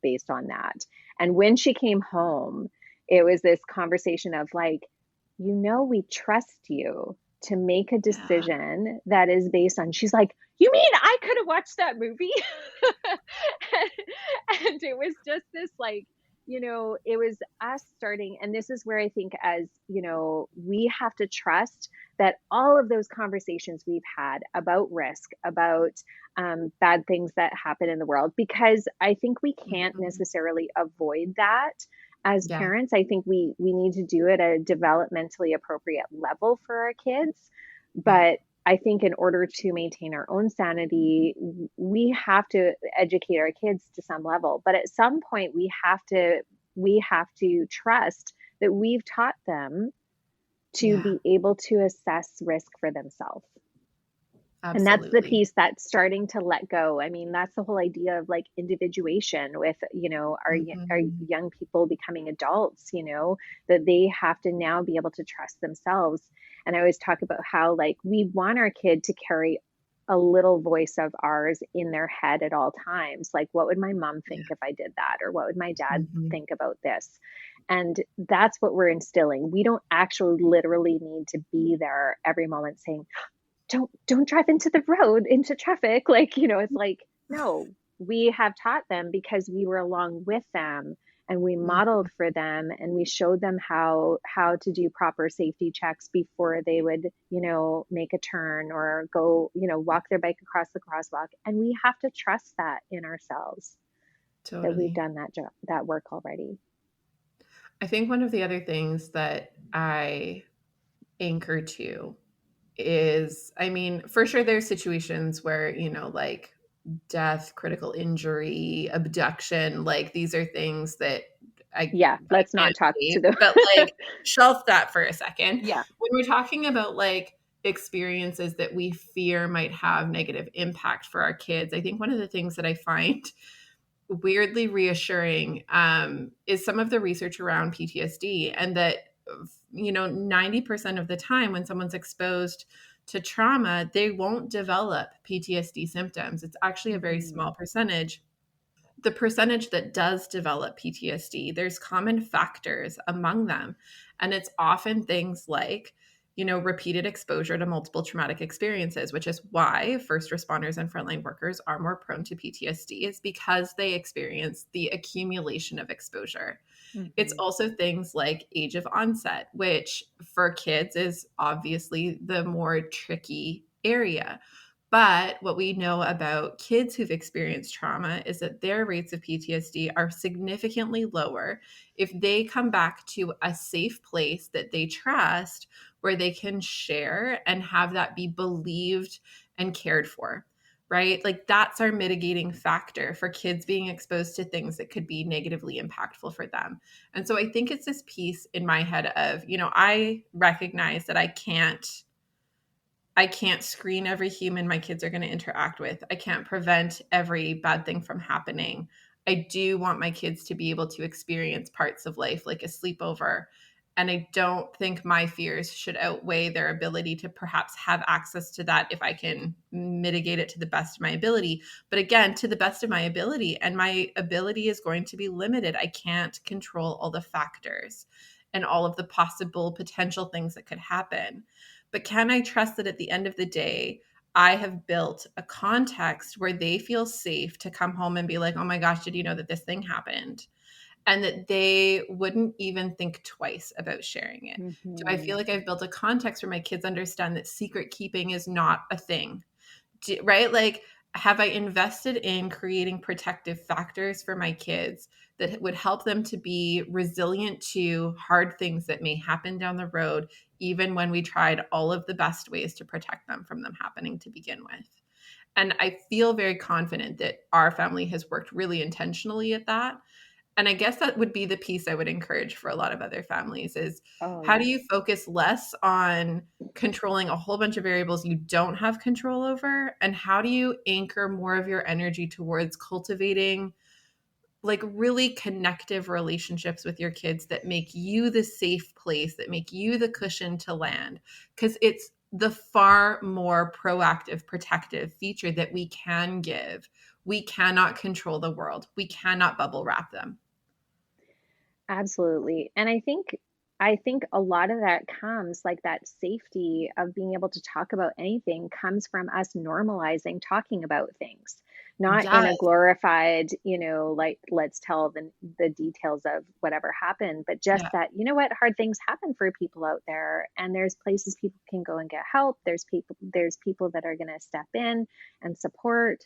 Speaker 2: based on that. And when she came home, it was this conversation of like, we trust you to make a
Speaker 1: Yeah.
Speaker 2: decision that is based on, she's like, you mean I could have watched that movie? And it was just this like, it was us starting. And this is where I think, as we have to trust that all of those conversations we've had about risk, about bad things that happen in the world, because I think we can't
Speaker 1: Mhm.
Speaker 2: necessarily avoid that as
Speaker 1: Yeah.
Speaker 2: parents. I think we need to do it at a developmentally appropriate level for our kids.
Speaker 1: Yeah.
Speaker 2: But I think in order to maintain our own sanity, we have to educate our kids to some level. But at some point, we have to trust that we've taught them to
Speaker 1: Yeah.
Speaker 2: be able to assess risk for themselves. And that's the
Speaker 1: Absolutely.
Speaker 2: piece that's starting to let go. I mean, that's the whole idea of like individuation with, our
Speaker 1: Mhm.
Speaker 2: young people becoming adults, that they have to now be able to trust themselves. And I always talk about how like we want our kid to carry a little voice of ours in their head at all times. Like, what would my mom
Speaker 1: Yeah.
Speaker 2: think if I did that? Or what would my dad
Speaker 1: Mhm.
Speaker 2: think about this? And that's what we're instilling. We don't actually literally need to be there every moment saying, don't drive into the road, into traffic. Like, it's like, no, we have taught them because we were along with them, and we modeled
Speaker 1: Mhm.
Speaker 2: for them, and we showed them how to do proper safety checks before they would, make a turn or go, walk their bike across the crosswalk. And we have to trust that in ourselves, that we've
Speaker 1: Totally.
Speaker 2: done that work already.
Speaker 1: I think one of the other things that I anchor to is, I mean, for sure there's situations where, like death, critical injury, abduction, like these are things that
Speaker 2: Yeah,
Speaker 1: I
Speaker 2: let's not
Speaker 1: can't
Speaker 2: talk
Speaker 1: save,
Speaker 2: to the
Speaker 1: but like shelf that for a second.
Speaker 2: yeah.
Speaker 1: When we're talking about like experiences that we fear might have negative impact for our kids, I think one of the things that I find weirdly reassuring is some of the research around PTSD, and that 90% of the time when someone's exposed to trauma, they won't develop PTSD symptoms. It's actually a very
Speaker 2: Mhm.
Speaker 1: small percentage. The percentage that does develop PTSD, there's common factors among them. And it's often things like, repeated exposure to multiple traumatic experiences, which is why first responders and frontline workers are more prone to PTSD, is because they experience the accumulation of exposure. It's
Speaker 2: Mhm.
Speaker 1: also things like age of onset, which for kids is obviously the more tricky area. But what we know about kids who've experienced trauma is that their rates of PTSD are significantly lower if they come back to a safe place that they trust, where they can share and have that be believed and cared for, right? Like that's our mitigating factor for kids being exposed to things that could be negatively impactful for them. And so I think it's this piece in my head of, I recognize that I can't screen every human my kids are going to interact with. I can't prevent every bad thing from happening. I do want my kids to be able to experience parts of life like a sleepover. And I don't think my fears should outweigh their ability to perhaps have access to that if I can mitigate it to the best of my ability. But again, to the best of my ability, and my ability is going to be limited. I can't control all the factors and all of the possible potential things that could happen. But can I trust that at the end of the day, I have built a context where they feel safe to come home and be like, oh my gosh, did you know that this thing happened? And that they wouldn't even think twice about sharing it. Do I
Speaker 2: Hmm.
Speaker 1: feel like I've built a context where my kids understand that secret keeping is not a thing? Right? Like, have I invested in creating protective factors for my kids that would help them to be resilient to hard things that may happen down the road, even when we tried all of the best ways to protect them from them happening to begin with? And I feel very confident that our family has worked really intentionally at that. And I guess that would be the piece I would encourage for a lot of other families is
Speaker 2: Oh,
Speaker 1: how do
Speaker 2: yes.
Speaker 1: you focus less on controlling a whole bunch of variables you don't have control over? And how do you anchor more of your energy towards cultivating like really connective relationships with your kids that make you the safe place, that make you the cushion to land? Because it's the far more proactive, protective feature that we can give. We cannot control the world. We cannot bubble wrap them.
Speaker 2: Absolutely. And I think a lot of that comes like that safety of being able to talk about anything comes from us normalizing talking about things. Not in a
Speaker 1: Yes.
Speaker 2: glorified, like let's tell the details of whatever happened, but just
Speaker 1: Yeah.
Speaker 2: that, what, hard things happen for people out there and there's places people can go and get help. There's people that are going to step in and support.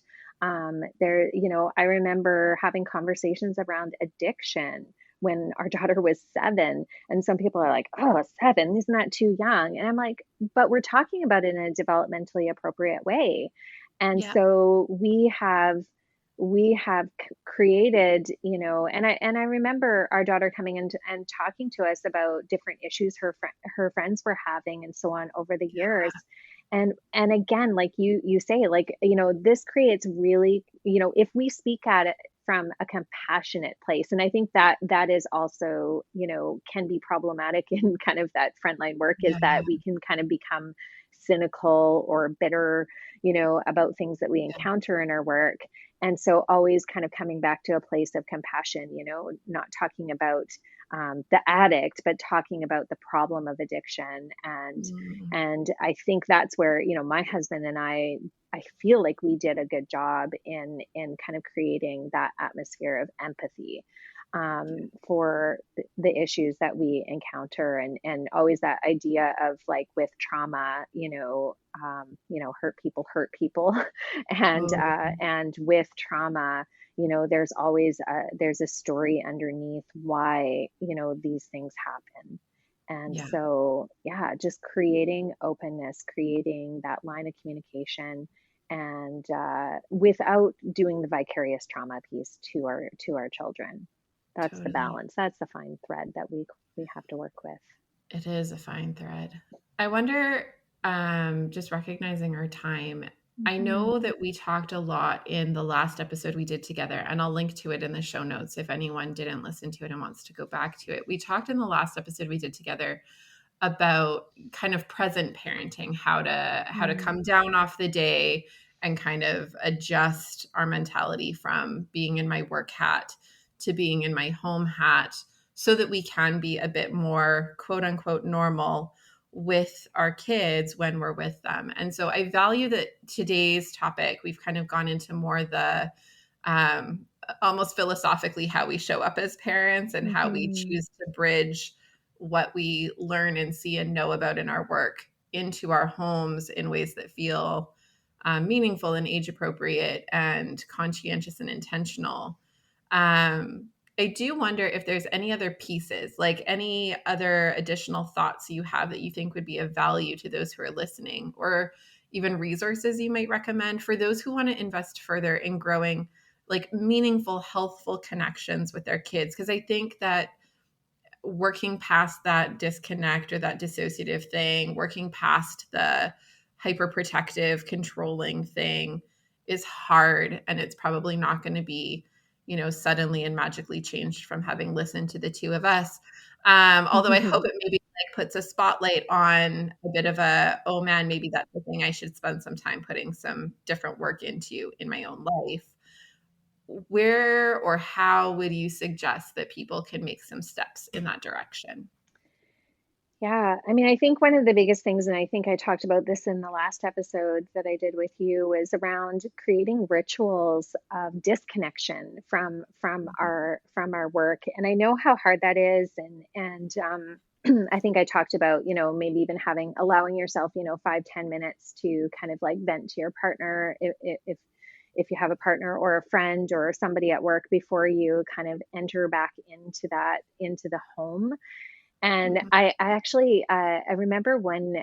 Speaker 2: I remember having conversations around addiction when our daughter was 7. And some people are like, oh, 7, isn't that too young? And I'm like, but we're talking about it in a developmentally appropriate way. And
Speaker 1: Yeah.
Speaker 2: so we have created, and I remember our daughter coming in and talking to us about different issues her friends were having and so on over the years. And again, like you say, like, this creates really, if we speak at it from a compassionate place. And I think that that is also, can be problematic in kind of that frontline work, is
Speaker 1: Yeah.
Speaker 2: that we can kind of become cynical or bitter, about things that we
Speaker 1: Yeah.
Speaker 2: encounter in our work. And so always kind of coming back to a place of compassion, not talking about the addict, but talking about the problem of addiction. And
Speaker 1: Mm.
Speaker 2: and I think that's where, my husband and I feel like we did a good job in kind of creating that atmosphere of empathy for the issues that we encounter, and always that idea of like with trauma, hurt people,
Speaker 1: Totally.
Speaker 2: and with trauma, there's a story underneath why these things happen. And
Speaker 1: Yeah.
Speaker 2: so, yeah, just creating openness, creating that line of communication, and without doing the vicarious trauma piece to our children. That's the
Speaker 1: Totally.
Speaker 2: balance. That's the fine thread that we have to work with.
Speaker 1: It is a fine thread. I wonder, just recognizing our time, I
Speaker 2: Mhm.
Speaker 1: know that we talked a lot in the last episode we did together, and I'll link to it in the show notes if anyone didn't listen to it and wants to go back to it. We talked in the last episode we did together about kind of present parenting, how to
Speaker 2: Mm.
Speaker 1: come down off the day and kind of adjust our mentality from being in my work hat to being in my home hat so that we can be a bit more quote unquote normal with our kids when we're with them. And so I value that today's topic, we've kind of gone into more the almost philosophically how we show up as parents and how we
Speaker 2: Mhm.
Speaker 1: choose to bridge what we learn and see and know about in our work into our homes in ways that feel meaningful and age appropriate and conscientious and intentional. I do wonder if there's any other pieces, like any other additional thoughts you have that you think would be of value to those who are listening, or even resources you might recommend for those who want to invest further in growing like meaningful, healthful connections with their kids. Because I think that working past that disconnect or that dissociative thing, working past the hyperprotective, controlling thing is hard. And it's probably not going to be suddenly and magically changed from having listened to the two of us. Although I hope it maybe like puts a spotlight on a bit of a, oh man, maybe that's the thing I should spend some time putting some different work into in my own life. Where or how would you suggest that people can make some steps in that direction?
Speaker 2: Yeah, I mean, I think one of the biggest things, and I think I talked about this in the last episode that I did with you, was around creating rituals of disconnection from our work. And I know how hard that is, and I think I talked about, maybe even allowing yourself, 5-10 minutes to kind of like vent to your partner if you have a partner or a friend or somebody at work before you kind of enter back into the home. And
Speaker 1: Mhm.
Speaker 2: I actually I remember one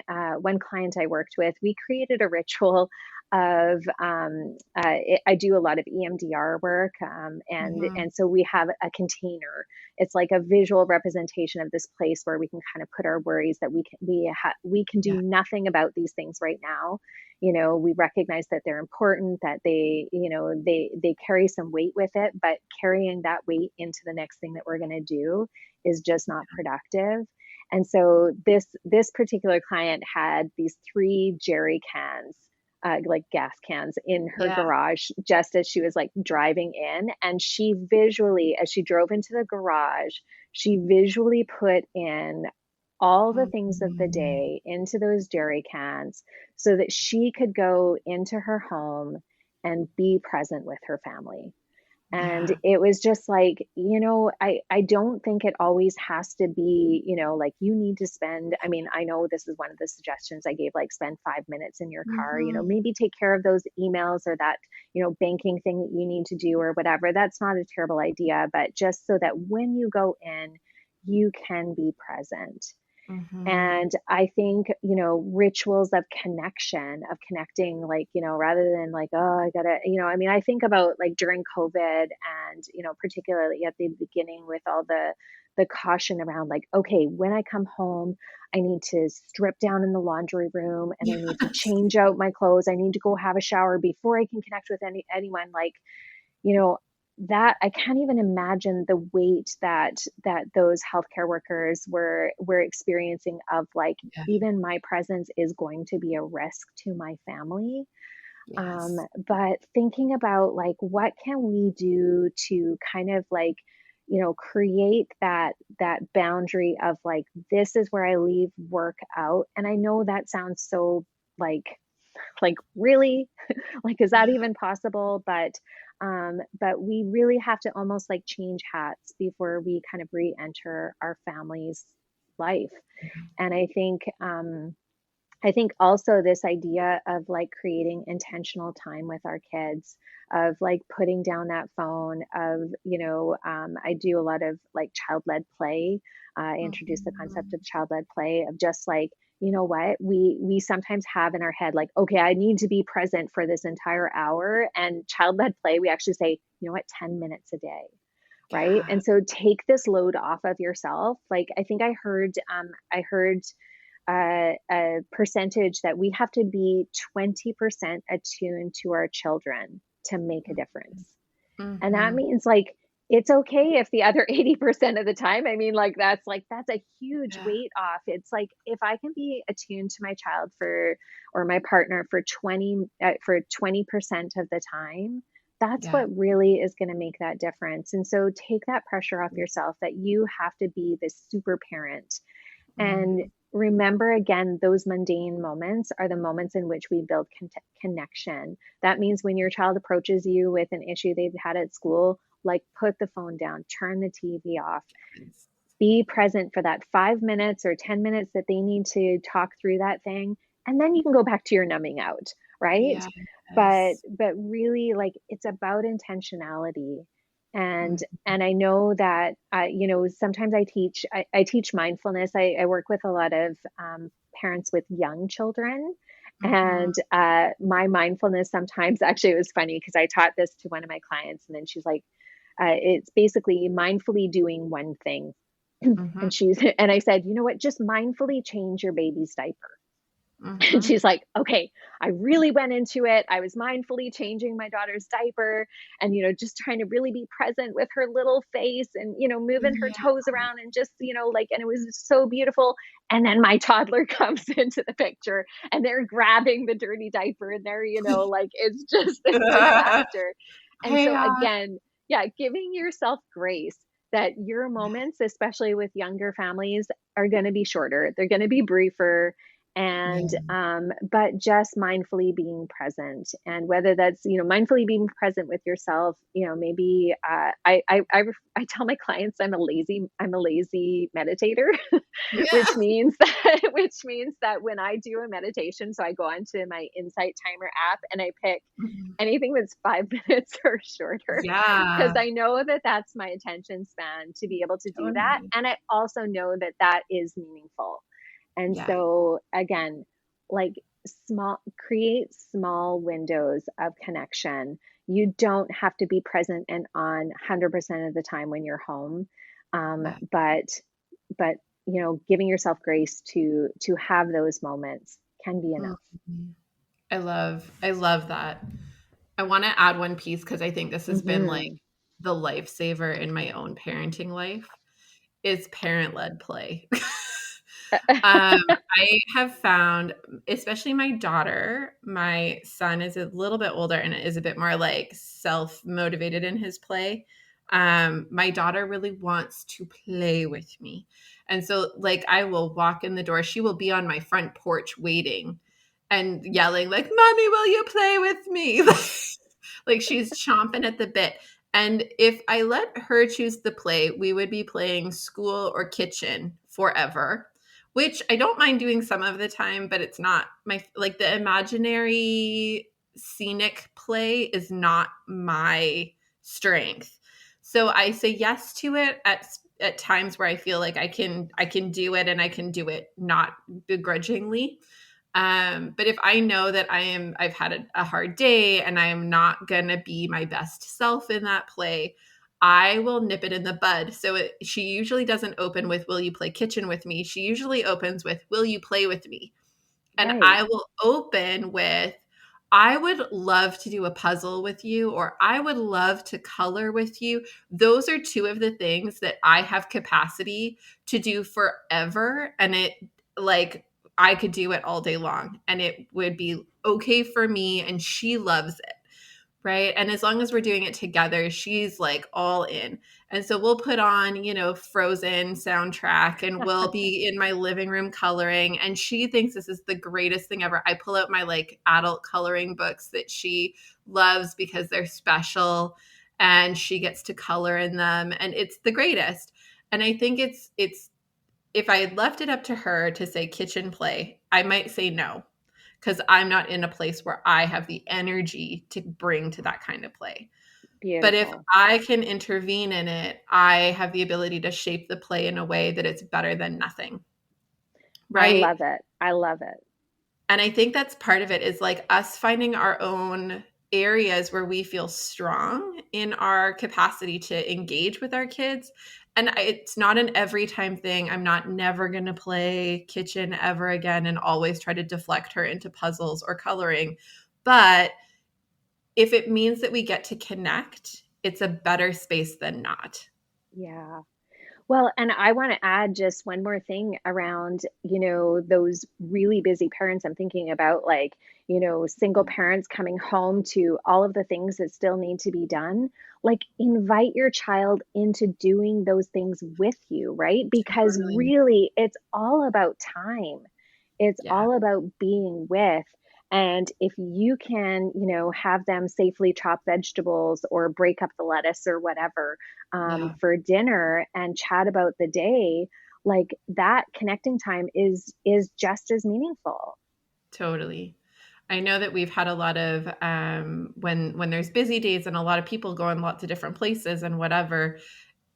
Speaker 2: client I worked with, we created a ritual of I do a lot of EMDR work,
Speaker 1: Mhm.
Speaker 2: and so we have a container. It's like a visual representation of this place where we can kind of put our worries that we can do
Speaker 1: Yeah.
Speaker 2: nothing about these things right now. We recognize that they're important, that they carry some weight with it, but carrying that weight into the next thing that we're going to do is just not productive. And so this particular client had these three jerry cans, like gas cans, in her
Speaker 1: Yeah.
Speaker 2: garage just as she was like driving in. And she visually, as she drove into the garage, she visually put in all the things of the
Speaker 1: Mhm.
Speaker 2: day into those jerry cans so that she could go into her home and be present with her family. And
Speaker 1: Yeah.
Speaker 2: it was just like, I don't think it always has to be, like you need to spend. I mean, I know this is one of the suggestions I gave, like spend 5 minutes in your car,
Speaker 1: Mhm.
Speaker 2: maybe take care of those emails or that, banking thing that you need to do or whatever. That's not a terrible idea, but just so that when you go in, you can be present.
Speaker 1: Mhm.
Speaker 2: And I think, rituals of connection, of connecting, like, rather than like, oh, I gotta, I mean, I think about like during COVID and, particularly at the beginning with all the caution around like, okay, when I come home, I need to strip down in the laundry room and I need to
Speaker 1: Yes.
Speaker 2: change out my clothes. I need to go have a shower before I can connect with anyone. Like, you know, that I can't even imagine the weight that those healthcare workers were experiencing of like,
Speaker 1: Yeah.
Speaker 2: even my presence is going to be a risk to my family.
Speaker 1: Yes.
Speaker 2: But thinking about like what can we do to kind of like, create that boundary of like, this is where I leave work out. And I know that sounds so like really like, is that
Speaker 1: Yeah.
Speaker 2: even possible? But we really have to almost like change hats before we kind of re-enter our family's life. And I think also this idea of like creating intentional time with our kids, of like putting down that phone, of, I do a lot of like child-led play. I introduce the concept of
Speaker 1: Mhm.
Speaker 2: child-led play, of just like, what we sometimes have in our head, like, okay, I need to be present for this entire hour. And child-led play, we actually say, 10 minutes a day. Right.
Speaker 1: Yeah.
Speaker 2: And so take this load off of yourself. Like, I think I heard a percentage that we have to be 20% attuned to our children to make a difference. And that
Speaker 1: Mhm.
Speaker 2: means like, it's okay if the other 80% of the time, I mean, like, that's a huge
Speaker 1: Yeah.
Speaker 2: weight off. It's like, if I can be attuned to my child or my partner for 20% of the time, that's
Speaker 1: Yeah.
Speaker 2: what really is going to make that difference. And so take that pressure off yourself that you have to be this super parent. And
Speaker 1: Mhm.
Speaker 2: remember, again, those mundane moments are the moments in which we build connection. That means when your child approaches you with an issue they've had at school, like put the phone down, turn the TV off,
Speaker 1: Yes.
Speaker 2: be present for that 5 minutes or 10 minutes that they need to talk through that thing. And then you can go back to your numbing out, right? But
Speaker 1: Yes.
Speaker 2: but really, like, it's about intentionality. and
Speaker 1: Mhm.
Speaker 2: and I know that sometimes I teach mindfulness. I work with a lot of parents with young children.
Speaker 1: Mhm.
Speaker 2: And my mindfulness sometimes, actually, it was funny because I taught this to one of my clients, and then she's like, it's basically mindfully doing one thing.
Speaker 1: Mhm.
Speaker 2: And I said, you know what, just mindfully change your baby's diaper. And
Speaker 1: Mm-hmm.
Speaker 2: she's like, okay, I really went into it. I was mindfully changing my daughter's diaper and, just trying to really be present with her little face and, moving her
Speaker 1: Yeah.
Speaker 2: toes around and just, and it was so beautiful. And then my toddler comes into the picture and they're grabbing the dirty diaper and they're, like, it's just a disaster. And so,
Speaker 1: Chaos.
Speaker 2: again, yeah, giving yourself grace that your moments, especially with younger families, are going to be shorter, they're going to be briefer, and
Speaker 1: Yeah.
Speaker 2: but just mindfully being present, and whether that's mindfully being present with yourself, maybe I tell my clients I'm a lazy meditator.
Speaker 1: Yeah.
Speaker 2: which means that when I do a meditation, so I go onto my Insight Timer app and I pick
Speaker 1: Mhm.
Speaker 2: anything that's 5 minutes or shorter, because
Speaker 1: Yeah.
Speaker 2: I know that that's my attention span to be able to do that,
Speaker 1: Totally.
Speaker 2: and I also know that that is meaningful. And
Speaker 1: Yeah.
Speaker 2: so again, like, create small windows of connection. You don't have to be present and on 100% of the time when you're home.
Speaker 1: Yeah.
Speaker 2: But giving yourself grace to have those moments can be enough.
Speaker 1: Mhm. I love that. I want to add one piece because I think this has been like
Speaker 2: Hmm.
Speaker 1: the lifesaver in my own parenting life is parent-led play. I have found, especially my daughter, my son is a little bit older and is a bit more like self-motivated in his play. My daughter really wants to play with me. And so like I will walk in the door, she will be on my front porch waiting and yelling like, "Mommy, will you play with me?" Like she's chomping at the bit. And if I let her choose the play, we would be playing school or kitchen forever, which I don't mind doing some of the time, but it's not my like the imaginary scenic play is not my strength. So I say yes to it at times where I feel like I can do it and I can do it not begrudgingly. But if I know that I've had a hard day and I am not gonna be my best self in that play, I will nip it in the bud. So she usually doesn't open with, "Will you play kitchen with me?" She usually opens with, "Will you play with me?" And
Speaker 2: Right.
Speaker 1: I will open with, "I would love to do a puzzle with you," or "I would love to color with you." Those are two of the things that I have capacity to do forever. And it, like, I could do it all day long and it would be okay for me. And she loves it. Right. And as long as we're doing it together, she's like all in. And so we'll put on, Frozen soundtrack and we'll be in my living room coloring. And she thinks this is the greatest thing ever. I pull out my like adult coloring books that she loves because they're special and she gets to color in them. And it's the greatest. And I think it's if I had left it up to her to say kitchen play, I might say no because I'm not in a place where I have the energy to bring to that kind of play. But if
Speaker 2: Beautiful.
Speaker 1: I can intervene in it, I have the ability to shape the play in a way that it's better than nothing.
Speaker 2: I
Speaker 1: Right.
Speaker 2: love it. I love it.
Speaker 1: And I think that's part of it is like us finding our own areas where we feel strong in our capacity to engage with our kids. And it's not an every time thing. I'm not never going to play kitchen ever again and always try to deflect her into puzzles or coloring. But if it means that we get to connect, it's a better space than not.
Speaker 2: Yeah. Well, and I want to add just one more thing around, those really busy parents. I'm thinking about, like, single parents coming home to all of the things that still need to be done. Like, invite your child into doing those things with you, right? Because
Speaker 1: Totally.
Speaker 2: really, it's all about time. It's
Speaker 1: Yeah.
Speaker 2: all about being with. And if you can, have them safely chop vegetables or break up the lettuce or whatever,
Speaker 1: Yeah.
Speaker 2: for dinner and chat about the day, like, that connecting time is just as meaningful.
Speaker 1: Totally. I know that we've had a lot of when there's busy days and a lot of people go in lots of different places and whatever,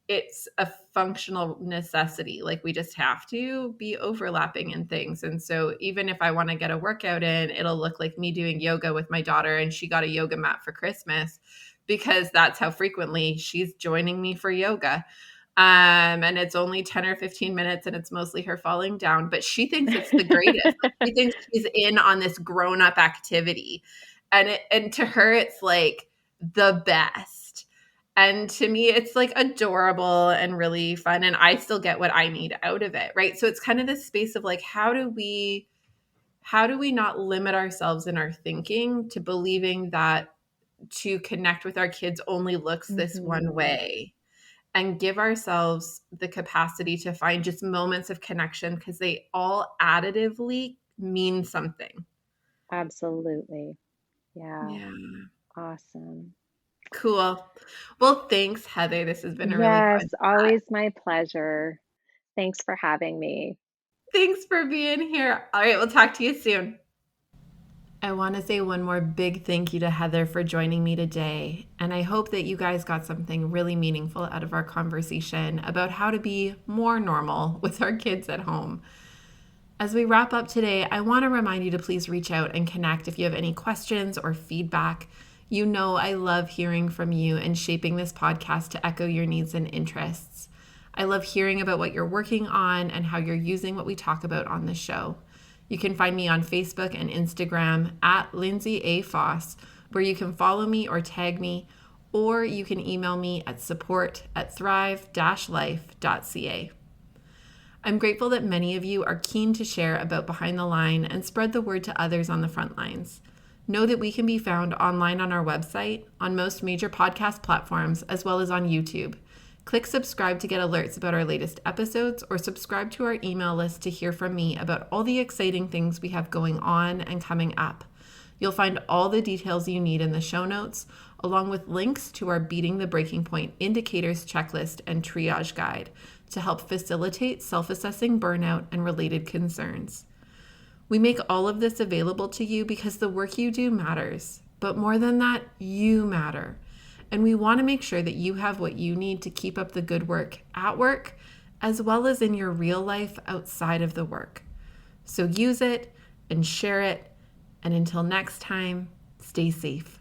Speaker 1: it's a functional necessity. Like we just have to be overlapping in things. And so even if I want to get a workout in, it'll look like me doing yoga with my daughter and she got a yoga mat for Christmas because that's how frequently she's joining me for yoga. And it's only 10 or 15 minutes and it's mostly her falling down, but she thinks it's the greatest. She thinks she's in on this grown-up activity. And to her, it's like the best. And to me, it's like adorable and really fun. And I still get what I need out of it. Right. So it's kind of this space of like, how do we not limit ourselves in our thinking to believing that to connect with our kids only looks this one
Speaker 2: Mhm.
Speaker 1: way, and give ourselves the capacity to find just moments of connection because they all additively mean something.
Speaker 2: Absolutely. Yeah.
Speaker 1: Yeah.
Speaker 2: Awesome.
Speaker 1: Cool. Well, thanks, Heather. This has been a really
Speaker 2: Yes,
Speaker 1: fun chat.
Speaker 2: always my pleasure. Thanks for having me.
Speaker 1: Thanks for being here. All right, we'll talk to you soon. I want to say one more big thank you to Heather for joining me today. And I hope that you guys got something really meaningful out of our conversation about how to be more normal with our kids at home. As we wrap up today, I want to remind you to please reach out and connect if you have any questions or feedback. You know, I love hearing from you and shaping this podcast to echo your needs and interests. I love hearing about what you're working on and how you're using what we talk about on this show. You can find me on Facebook and Instagram at Lindsay A. Foss, where you can follow me or tag me, or you can email me at support@thrive-life.ca. I'm grateful that many of you are keen to share about Behind the Line and spread the word to others on the front lines. Know that we can be found online on our website, on most major podcast platforms, as well as on YouTube. Click subscribe to get alerts about our latest episodes, or subscribe to our email list to hear from me about all the exciting things we have going on and coming up. You'll find all the details you need in the show notes, along with links to our Beating the Breaking Point indicators checklist and triage guide to help facilitate self-assessing burnout and related concerns. We make all of this available to you because the work you do matters, but more than that, you matter. And we want to make sure that you have what you need to keep up the good work at work, as well as in your real life outside of the work. So use it and share it. And until next time, stay safe.